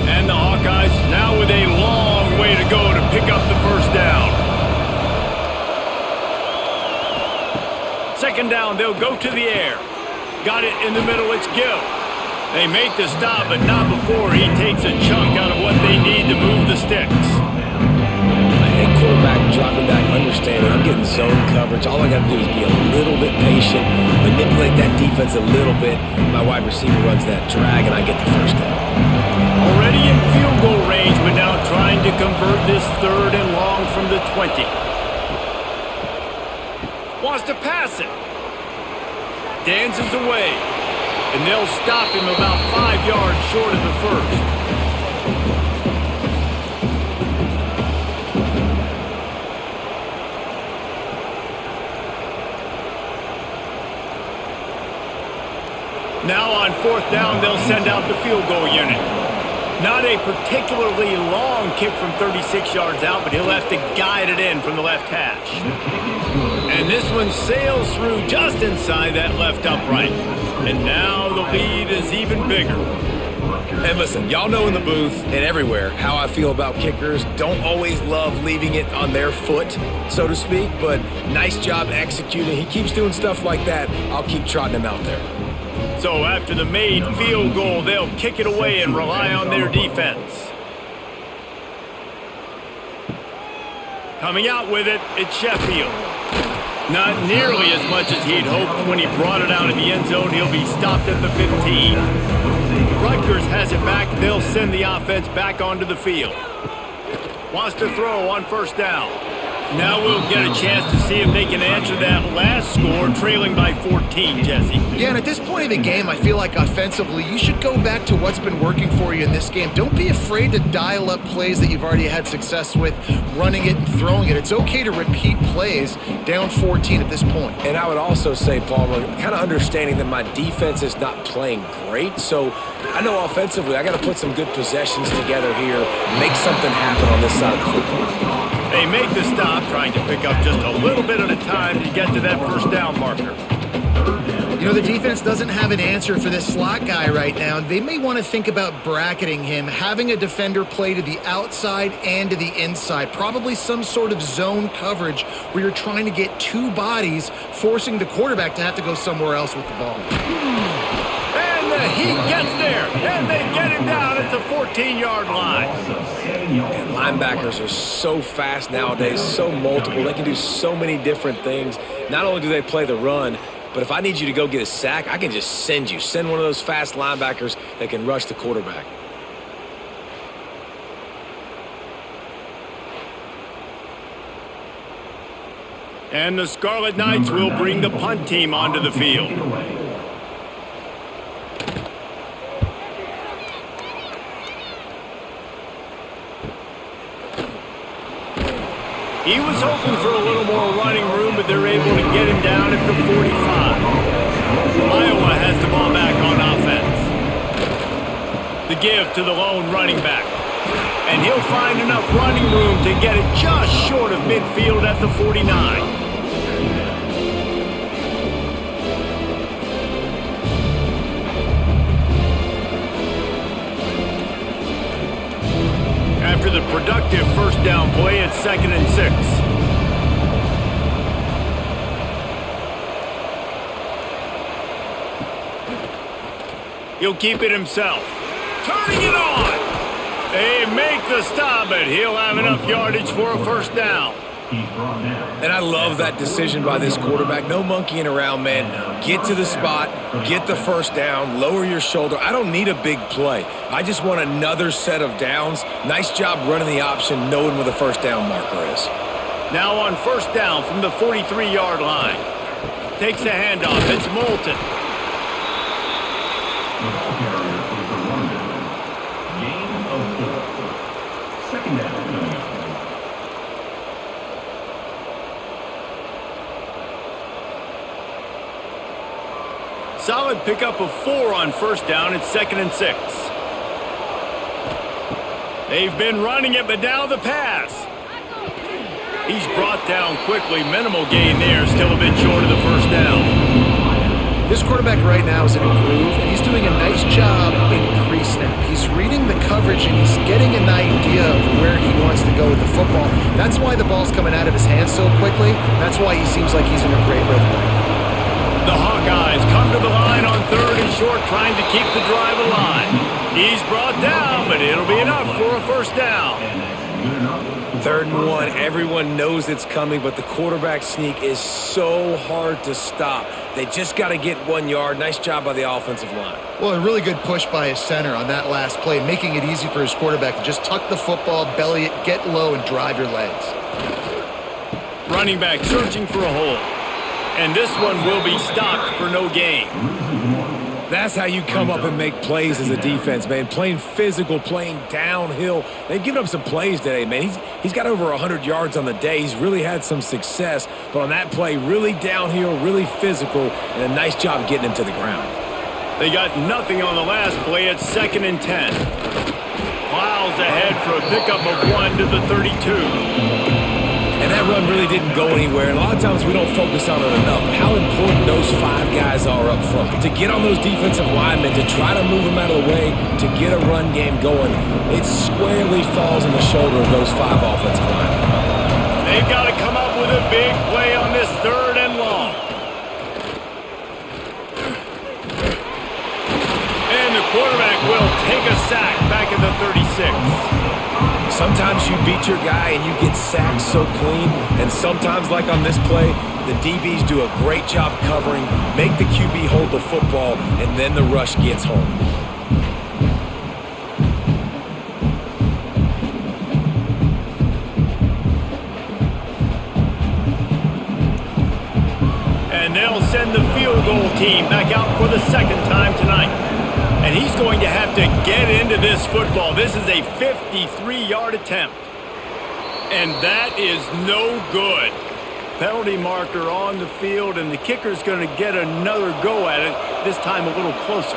And the Hawkeyes now with a long way to go to pick up the first down. 2nd down, they'll go to the air. Got it in the middle, it's Gill. They make the stop, but not before he takes a chunk out of what they need to move the sticks. And quarterback dropping back, understanding I'm getting zone coverage. All I got to do is be a little bit patient, manipulate that defense a little bit. My wide receiver runs that drag, and I get the first down. Already in field goal range, but now trying to convert this 3rd and long from the 20. Wants to pass it. Dances away, and they'll stop him about 5 yards short of the first. Now on 4th down, they'll send out the field goal unit. Not a particularly long kick from 36 yards out, but he'll have to guide it in from the left hash. And this one sails through just inside that left upright. And now the lead is even bigger. And listen, y'all know in the booth and everywhere how I feel about kickers. Don't always love leaving it on their foot, so to speak, but nice job executing. He keeps doing stuff like that. I'll keep trotting him out there. So after the made field goal, they'll kick it away and rely on their defense. Coming out with it, it's Sheffield. Not nearly as much as he'd hoped when he brought it out in the end zone. He'll be stopped at the 15. Rutgers has it back. They'll send the offense back onto the field. Wants to throw on first down. Now we'll get a chance to see if they can answer that last score, trailing by 14, Jesse. Yeah, and at this point in the game, I feel like offensively, you should go back to what's been working for you in this game. Don't be afraid to dial up plays that you've already had success with, running it and throwing it. It's okay to repeat plays down 14 at this point. And I would also say, Palmer, kind of understanding that my defense is not playing great, so I know offensively I got to put some good possessions together here, make something happen on this side of the football. They make the stop, trying to pick up just a little bit at a time to get to that first down marker. You know, the defense doesn't have an answer for this slot guy right now. They may want to think about bracketing him, having a defender play to the outside and to the inside. Probably some sort of zone coverage where you're trying to get 2 bodies, forcing the quarterback to have to go somewhere else with the ball. And the he gets there, and they get him down at the 14-yard line. And linebackers are so fast nowadays, so multiple. They can do so many different things. Not only do they play the run, but if I need you to go get a sack, I can just send you. Send one of those fast linebackers that can rush the quarterback. And the Scarlet Knights will bring the punt team onto the field. He was hoping for a little more running room, but they're able to get him down at the 45. Iowa has the ball back on offense. The give to the lone running back. And he'll find enough running room to get it just short of midfield at the 49. After the productive first down play, it's 2nd and 6. He'll keep it himself. Turning it on! They make the stop, but he'll have enough yardage for a first down. And I love that decision by this quarterback. No monkeying around, man. Get to the spot, get the first down, lower your shoulder. I don't need a big play. I just want another set of downs. Nice job running the option, knowing where the first down marker is. Now on first down from the 43-yard line. Takes the handoff. It's Moulton. Gain of 4. 2nd down. Solid pickup of 4 on first down. It's 2nd and 6. They've been running it, but now the pass. He's brought down quickly. Minimal gain there. Still a bit short of the first down. This quarterback right now is in a groove, and he's doing a nice job in pre-snap. He's reading the coverage, and he's getting an idea of where he wants to go with the football. That's why the ball's coming out of his hands so quickly. That's why he seems like he's in a great rhythm. The Hawkeyes come to the line on 3rd and short, trying to keep the drive alive. He's brought down, but it'll be enough for a first down. 3rd and 1. Everyone knows it's coming, but the quarterback sneak is so hard to stop. They just got to get 1 yard. Nice job by the offensive line. Well, a really good push by his center on that last play, making it easy for his quarterback to just tuck the football, belly it, get low, and drive your legs. Running back searching for a hole. And this one will be stopped for no gain. That's how you come up and make plays as a defense, man. Playing physical, playing downhill. They've given up some plays today, man. He's got over 100 yards on the day. He's really had some success. But on that play, really downhill, really physical, and a nice job getting him to the ground. They got nothing on the last play. It's 2nd and 10. Miles ahead for a pickup of 1 to the 32. And that run really didn't go anywhere. And a lot of times we don't focus on it enough. How important those 5 guys are up front. To get on those defensive linemen, to try to move them out of the way, to get a run game going, it squarely falls on the shoulder of those 5 offensive linemen. They've got to come up with a big play on this 3rd and long. And the quarterback will take a sack back at the 36. Sometimes you beat your guy and you get sacked so clean, and sometimes, like on this play, the DBs do a great job covering, make the QB hold the football, and then the rush gets home. And they'll send the field goal team back out for the 2nd time tonight. And he's going to have to get into this football. This is a 53-yard attempt. And that is no good. Penalty marker on the field, and the kicker's going to get another go at it, this time a little closer.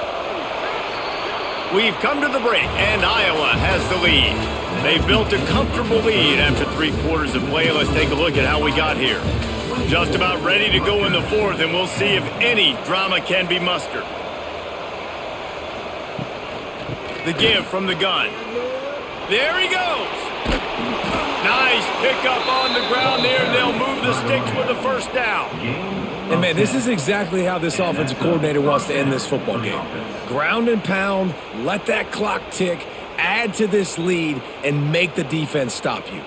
We've come to the break, and Iowa has the lead. They've built a comfortable lead after 3 quarters of play. Let's take a look at how we got here. Just about ready to go in the 4th, and we'll see if any drama can be mustered. The give from the gun. There he goes. Nice pickup on the ground there. They'll move the sticks with the first down. And, man, this is exactly how this offensive coordinator wants to end this football game. Ground and pound, let that clock tick, add to this lead, and make the defense stop you.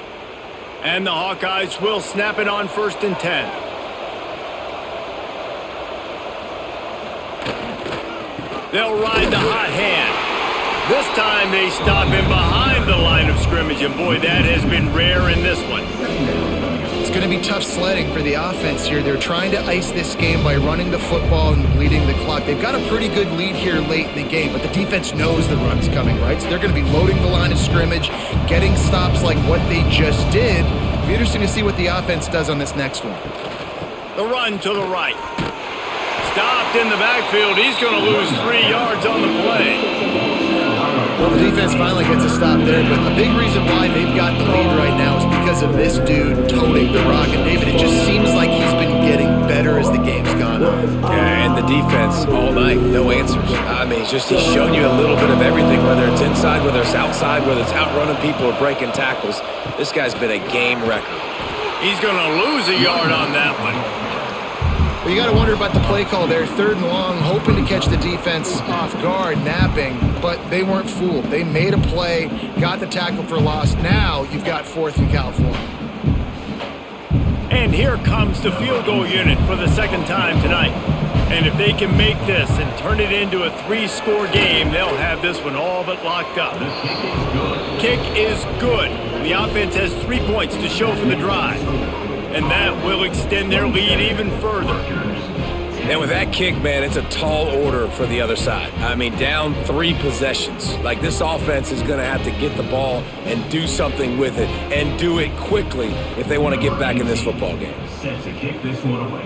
And the Hawkeyes will snap it on 1st and 10. They'll ride the hot hand. This time they stop him behind the line of scrimmage, and boy, that has been rare in this one. It's going to be tough sledding for the offense here. They're trying to ice this game by running the football and bleeding the clock. They've got a pretty good lead here late in the game, but the defense knows the run's coming, right? So they're going to be loading the line of scrimmage, getting stops like what they just did. It'll be interesting to see what the offense does on this next one. The run to the right. Stopped in the backfield. He's going to lose 3 yards on the play. Well, the defense finally gets a stop there, but a big reason why they've got the lead right now is because of this dude toting the rock. And, David, it just seems like he's been getting better as the game's gone on. Yeah, and the defense all night, no answers. I mean, he's shown you a little bit of everything, whether it's inside, whether it's outside, whether it's outrunning people or breaking tackles. This guy's been a game wrecker. He's going to lose a yard on that one. Well, you got to wonder about the play call there. 3rd and long, hoping to catch the defense off guard, napping, but they weren't fooled. They made a play, got the tackle for loss. Now you've got 4th and California. And here comes the field goal unit for the 2nd time tonight. And if they can make this and turn it into a 3-score game, they'll have this one all but locked up. Kick is good. The offense has 3 points to show for the drive. And that will extend their lead even further. And with that kick, man, it's a tall order for the other side. I mean, down 3 possessions. Like, this offense is going to have to get the ball and do something with it, and do it quickly if they want to get back in this football game. Set to kick this one away.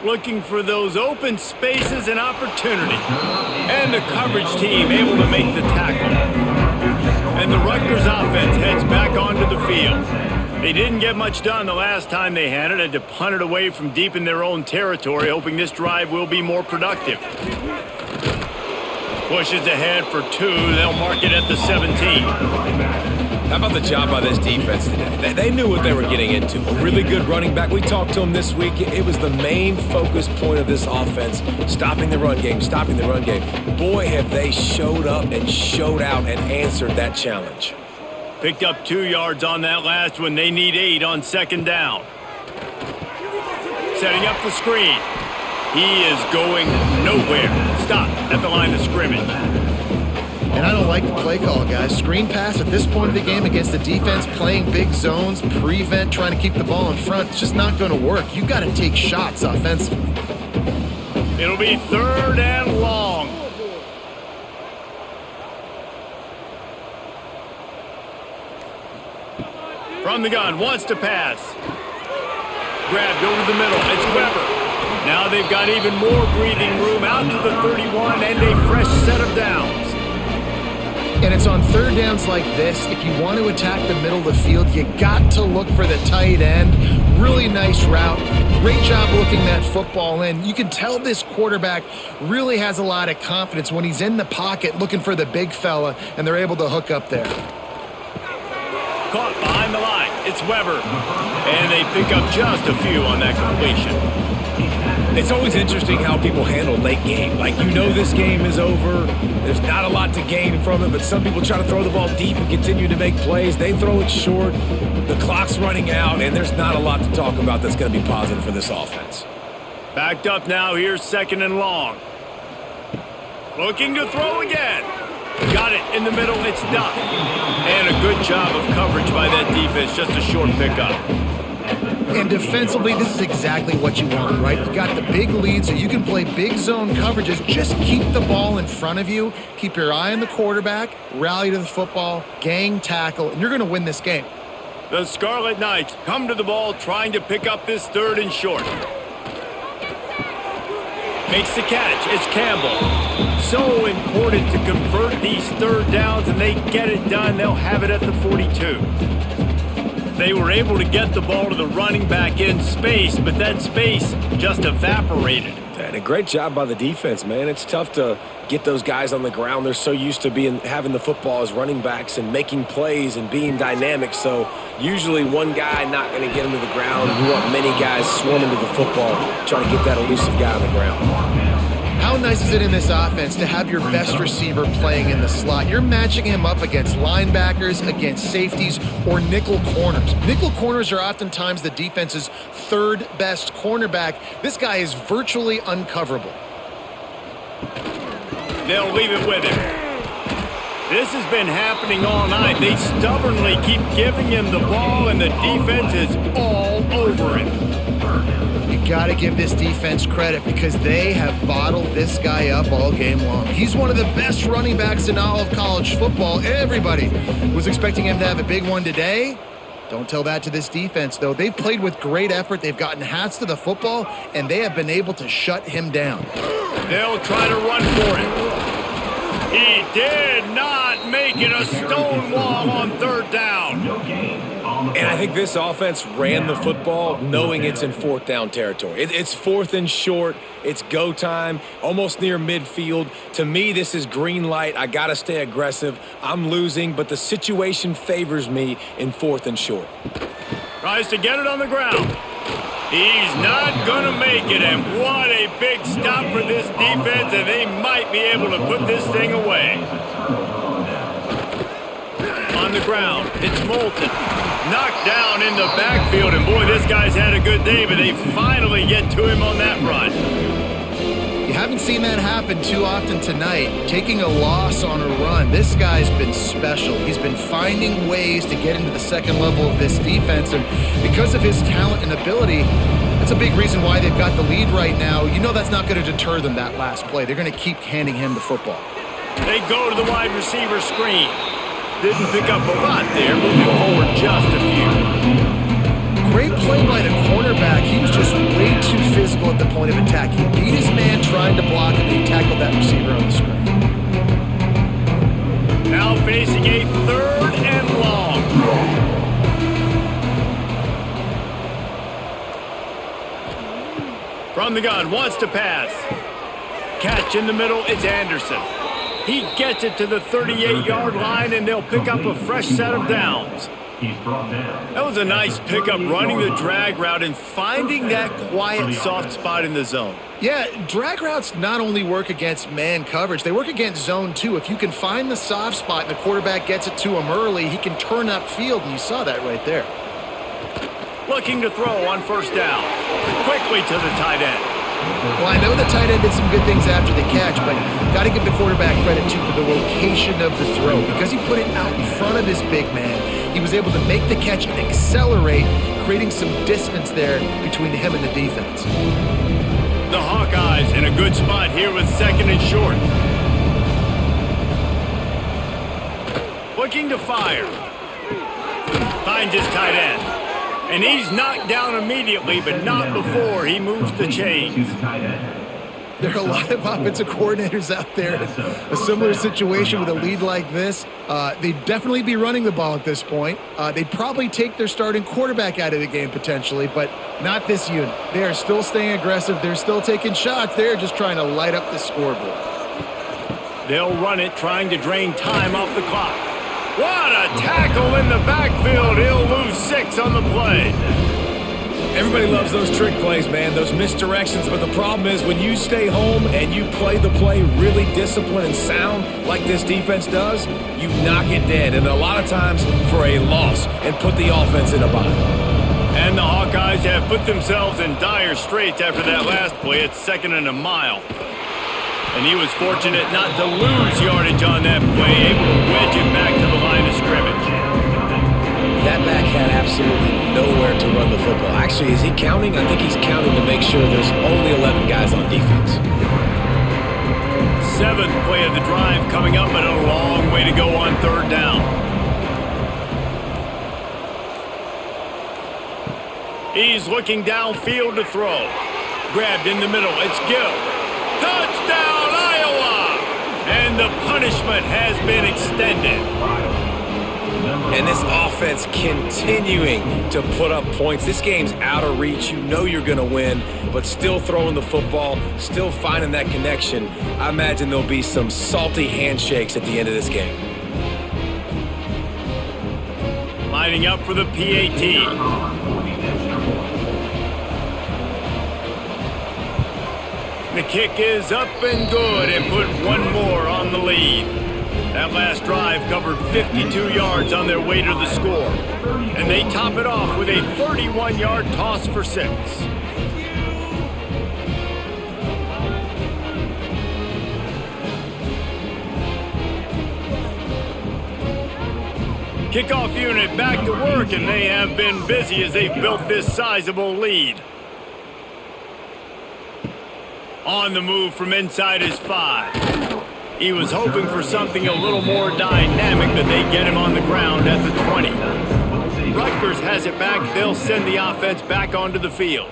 Looking for those open spaces and opportunity. And the coverage team able to make the tackle. And the Rutgers offense heads back onto the field. They didn't get much done the last time they had it, and to punt it away from deep in their own territory, hoping this drive will be more productive. Pushes ahead for 2. They'll mark it at the 17. How about the job by this defense today? They knew what they were getting into. A really good running back. We talked to him this week. It was the main focus point of this offense, stopping the run game, stopping the run game. Boy, have they showed up and showed out and answered that challenge. Picked up 2 yards on that last one. They need 8 on 2nd down. Setting up the screen. He is going nowhere. Stop at the line of scrimmage. And I don't like the play call, guys. Screen pass at this point of the game against the defense playing big zones, prevent, trying to keep the ball in front. It's just not going to work. You've got to take shots offensively. It'll be 3rd and long. From the gun, wants to pass. Grabbed over the middle. It's Weber. Now they've got even more breathing room out to the 31 and a fresh set of downs. And it's on 3rd downs like this. If you want to attack the middle of the field, you got to look for the tight end. Really nice route. Great job looking that football in. You can tell this quarterback really has a lot of confidence when he's in the pocket looking for the big fella, and they're able to hook up there. Caught behind the line. It's Weber. And they pick up just a few on that completion. It's always interesting how people handle late game. Like, you know this game is over. There's not a lot to gain from it, but some people try to throw the ball deep and continue to make plays. They throw it short. The clock's running out, and there's not a lot to talk about that's going to be positive for this offense. Backed up now. Here's 2nd and long. Looking to throw again. Got it in the middle. It's Duck. And a good job of coverage by that defense. Just a short pickup. And defensively, this is exactly what you want, right? You got the big lead, so you can play big zone coverages. Just keep the ball in front of you. Keep your eye on the quarterback. Rally to the football. Gang tackle. And you're going to win this game. The Scarlet Knights come to the ball trying to pick up this 3rd and short. Makes the catch. It's Campbell. So important to convert these 3rd downs, and they get it done. They'll have it at the 42. They were able to get the ball to the running back in space, but that space just evaporated. And a great job by the defense, man. It's tough to get those guys on the ground. They're so used to having the football as running backs and making plays and being dynamic. So usually one guy not going to get him to the ground. You want many guys swarming to the football, trying to get that elusive guy on the ground. How nice is it in this offense to have your best receiver playing in the slot? You're matching him up against linebackers, against safeties, or nickel corners. Nickel corners are oftentimes the defense's third best cornerback. This guy is virtually uncoverable. They'll leave it with him. This has been happening all night. They stubbornly keep giving him the ball, and the defense is all over it. You got to give this defense credit because they have bottled this guy up all game long. He's one of the best running backs in all of college football. Everybody was expecting him to have a big one today. Don't tell that to this defense, though. They've played with great effort. They've gotten hats to the football, and they have been able to shut him down. They'll try to run for it. He did not make it a stone wall on third down. And I think this offense ran the football knowing it's in fourth down territory. It's fourth and short. It's go time, almost near midfield. To me, this is green light. I got to stay aggressive. I'm losing, but the situation favors me in fourth and short. Tries to get it on the ground. He's not going to make it, and what a big stop for this defense, and they might be able to put this thing away. On the ground, it's Moulton. Knocked down in the backfield, and boy, this guy's had a good day, but they finally get to him on that run. You haven't seen that happen too often tonight, taking a loss on a run. This guy's been special. He's been finding ways to get into the second level of this defense, and because of his talent and ability, that's a big reason why they've got the lead right now. You know that's not going to deter them that last play. They're going to keep handing him the football. They go to the wide receiver screen. Didn't pick up a lot there, moving forward just a few. Great play by the cornerback. He was just way too physical at the point of attack. He beat his man trying to block, and he tackled that receiver on the screen. Now facing a third and long. From the gun, wants to pass. Catch in the middle, it's Anderson. He gets it to the 38-yard line, and they'll pick up a fresh set of downs. That was a nice pickup, running the drag route and finding that quiet, soft spot in the zone. Yeah, drag routes not only work against man coverage, they work against zone too. If you can find the soft spot and the quarterback gets it to him early, he can turn upfield, and you saw that right there. Looking to throw on first down. Quickly to the tight end. Well, I know the tight end did some good things after the catch, but got to give the quarterback credit, too, for the location of the throw. Because he put it out in front of his big man, he was able to make the catch and accelerate, creating some distance there between him and the defense. The Hawkeyes in a good spot here with second and short. Looking to fire. Finds his tight end. And he's knocked down immediately, but not before he moves the chains. There are a lot of offensive coordinators out there. A similar situation with a lead like this. They'd definitely be running the ball at this point. They'd probably take their starting quarterback out of the game potentially, but not this unit. They are still staying aggressive. They're still taking shots. They're just trying to light up the scoreboard. They'll run it, trying to drain time off the clock. What a tackle in the backfield. He'll lose 6 on the play. Everybody loves those trick plays, man, those misdirections, but the problem is when you stay home and you play the play really disciplined and sound like this defense does, you knock it dead, and a lot of times for a loss, and put the offense in a bind. And the Hawkeyes have put themselves in dire straits after that last play. It's 2nd and a mile. And he was fortunate not to lose yardage on that play, able to wedge it back to the line of scrimmage. That back had absolutely nowhere to run the football. Actually, is he counting? I think he's counting to make sure there's only 11 guys on defense. 7th play of the drive coming up, but a long way to go on third down. He's looking downfield to throw. Grabbed in the middle. It's Gill. Touchdown, Iowa! And the punishment has been extended. And this offense defense continuing to put up points. This game's out of reach. You know you're going to win, but still throwing the football, still finding that connection. I imagine there'll be some salty handshakes at the end of this game. Lining up for the PAT. The kick is up and good and put one more on the lead. That last drive covered 52 yards on their way to the score. And they top it off with a 31-yard toss for 6. Kickoff unit back to work, and they have been busy as they've built this sizable lead. On the move from inside his 5. He was hoping for something a little more dynamic, but they get him on the ground at the 20. Rutgers has it back. They'll send the offense back onto the field.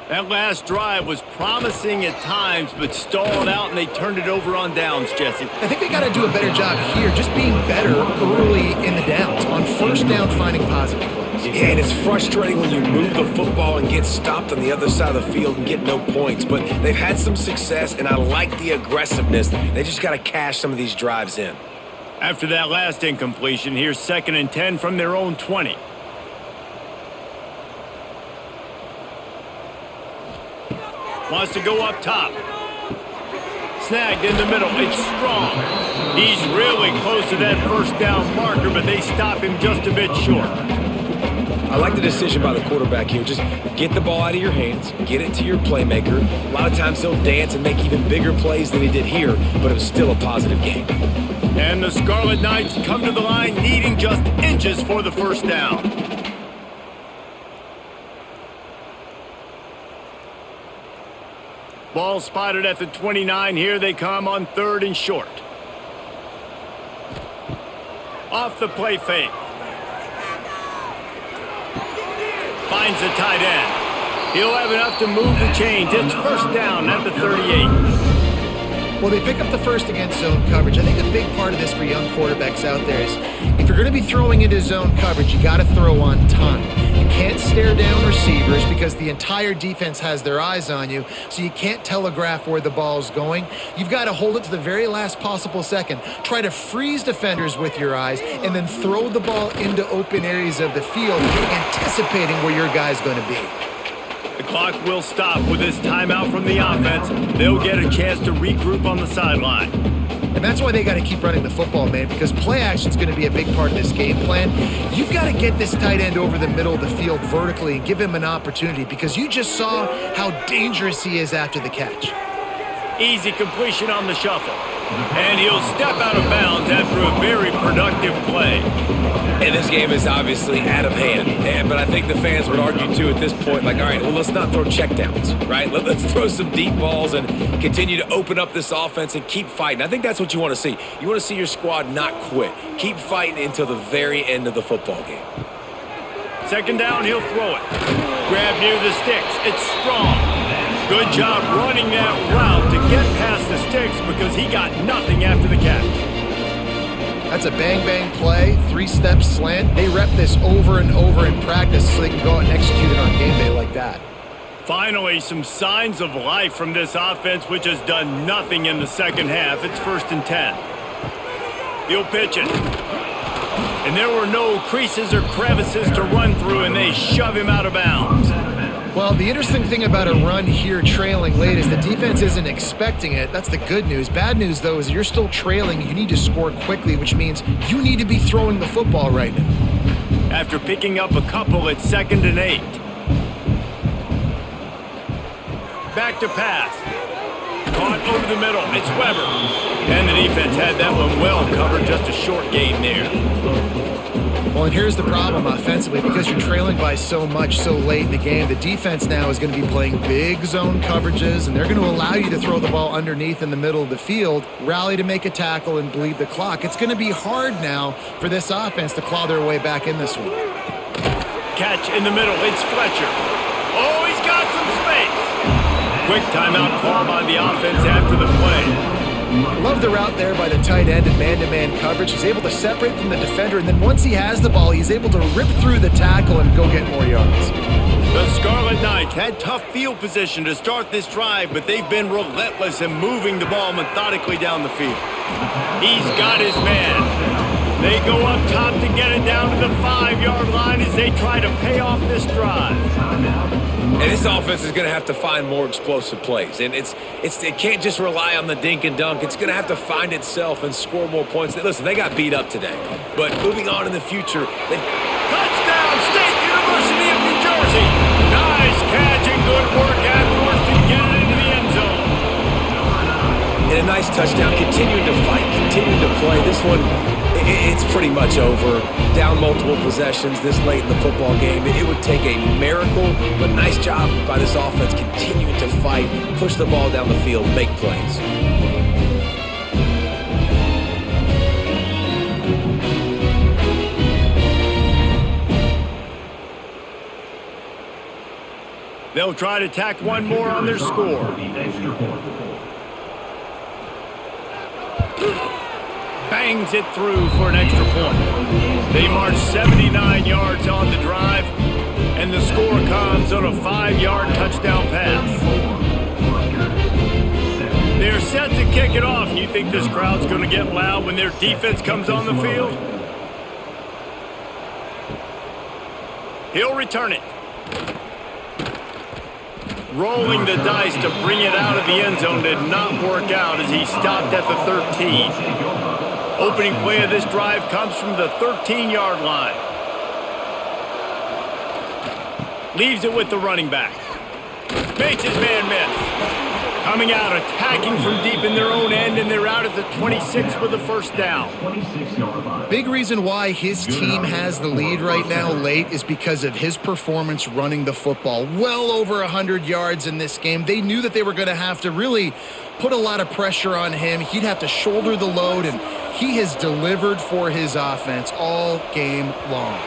That last drive was promising at times, but stalled out, and they turned it over on downs, Jesse. I think they got to do a better job here, just being better early in the downs, on first down, finding positive plays. Yeah, and it's frustrating when you move the football and get stopped on the other side of the field and get no points. But they've had some success, and I like the aggressiveness. They just got to cash some of these drives in. After that last incompletion, here's 2nd and 10 from their own 20. Wants to go up top. Snagged in the middle. It's strong. He's really close to that first down marker, but they stop him just a bit short. I like the decision by the quarterback here. Just get the ball out of your hands, get it to your playmaker. A lot of times he'll dance and make even bigger plays than he did here, but it was still a positive game. And the Scarlet Knights come to the line needing just inches for the first down. Ball spotted at the 29. Here they come on 3rd and short. Off the play fake. Finds the tight end. He'll have enough to move the chains. It's first down at the 38. Well, they pick up the first against zone coverage. I think a big part of this for young quarterbacks out there is if you're going to be throwing into zone coverage, you got to throw on time. You can't stare down receivers because the entire defense has their eyes on you, so you can't telegraph where the ball's going. You've got to hold it to the very last possible second. Try to freeze defenders with your eyes and then throw the ball into open areas of the field, anticipating where your guy's going to be. The clock will stop with this timeout from the offense. They'll get a chance to regroup on the sideline. And that's why they got to keep running the football, man, because play action is going to be a big part of this game plan. You've got to get this tight end over the middle of the field vertically and give him an opportunity because you just saw how dangerous he is after the catch. Easy completion on the shuffle. And he'll step out of bounds after a very productive play. And this game is obviously out of hand. But I think the fans would argue, too, at this point, like, all right, well, let's not throw checkdowns, right? Let's throw some deep balls and continue to open up this offense and keep fighting. I think that's what you want to see. You want to see your squad not quit. Keep fighting until the very end of the football game. 2nd down, he'll throw it. Grab near the sticks. It's strong. Good job running that route to get past the sticks because he got nothing after the catch. That's a bang-bang play, 3-step slant. They rep this over and over in practice so they can go out and execute it on game day like that. Finally, some signs of life from this offense, which has done nothing in the second half. It's 1st and 10. He'll pitch it. And there were no creases or crevices to run through, and they shove him out of bounds. Well, the interesting thing about a run here trailing late is the defense isn't expecting it. That's the good news. Bad news, though, is you're still trailing. You need to score quickly, which means you need to be throwing the football right now. After picking up a couple, it's 2nd and 8. Back to pass. Caught over the middle. It's Weber. And the defense had that one well covered. Just a short gain there. Well, and here's the problem offensively. Because you're trailing by so much so late in the game, the defense now is going to be playing big zone coverages, and they're going to allow you to throw the ball underneath in the middle of the field, rally to make a tackle, and bleed the clock. It's going to be hard now for this offense to claw their way back in this one. Catch in the middle. It's Fletcher. Oh, he's got some space. Quick timeout call by the offense after the play. Love the route there by the tight end and man-to-man coverage. He's able to separate from the defender, and then once he has the ball, he's able to rip through the tackle and go get more yards. The Scarlet Knights had tough field position to start this drive, but they've been relentless in moving the ball methodically down the field. He's got his man. They go up top to get it down to the 5-yard line as they try to pay off this drive. And this offense is going to have to find more explosive plays. And it can't just rely on the dink and dunk. It's going to have to find itself and score more points. Listen, they got beat up today. But moving on in the future, Touchdown, State University of New Jersey. Nice catch and good work afterwards to get it into the end zone. and a nice touchdown, continuing to fight, continuing to play. This one, it's pretty much over. Down multiple possessions this late in the football game. It would take a miracle, but nice job by this offense continuing to fight, push the ball down the field, make plays. They'll try to tack one more on their score. Bangs it through for an extra point. They march 79 yards on the drive, and the score comes on a 5-yard touchdown pass. They're set to kick it off. You think this crowd's going to get loud when their defense comes on the field? He'll return it. Rolling the dice to bring it out of the end zone did not work out as he stopped at the 13. Opening play of this drive comes from the 13-yard line. Leaves it with the running back. Makes his man miss. Coming out, attacking from deep in their own end, and they're out at the 26 with a first down. Big reason why his team has the lead right now late is because of his performance running the football. Well over 100 yards in this game. They knew that they were going to have to really put a lot of pressure on him. He'd have to shoulder the load, and he has delivered for his offense all game long.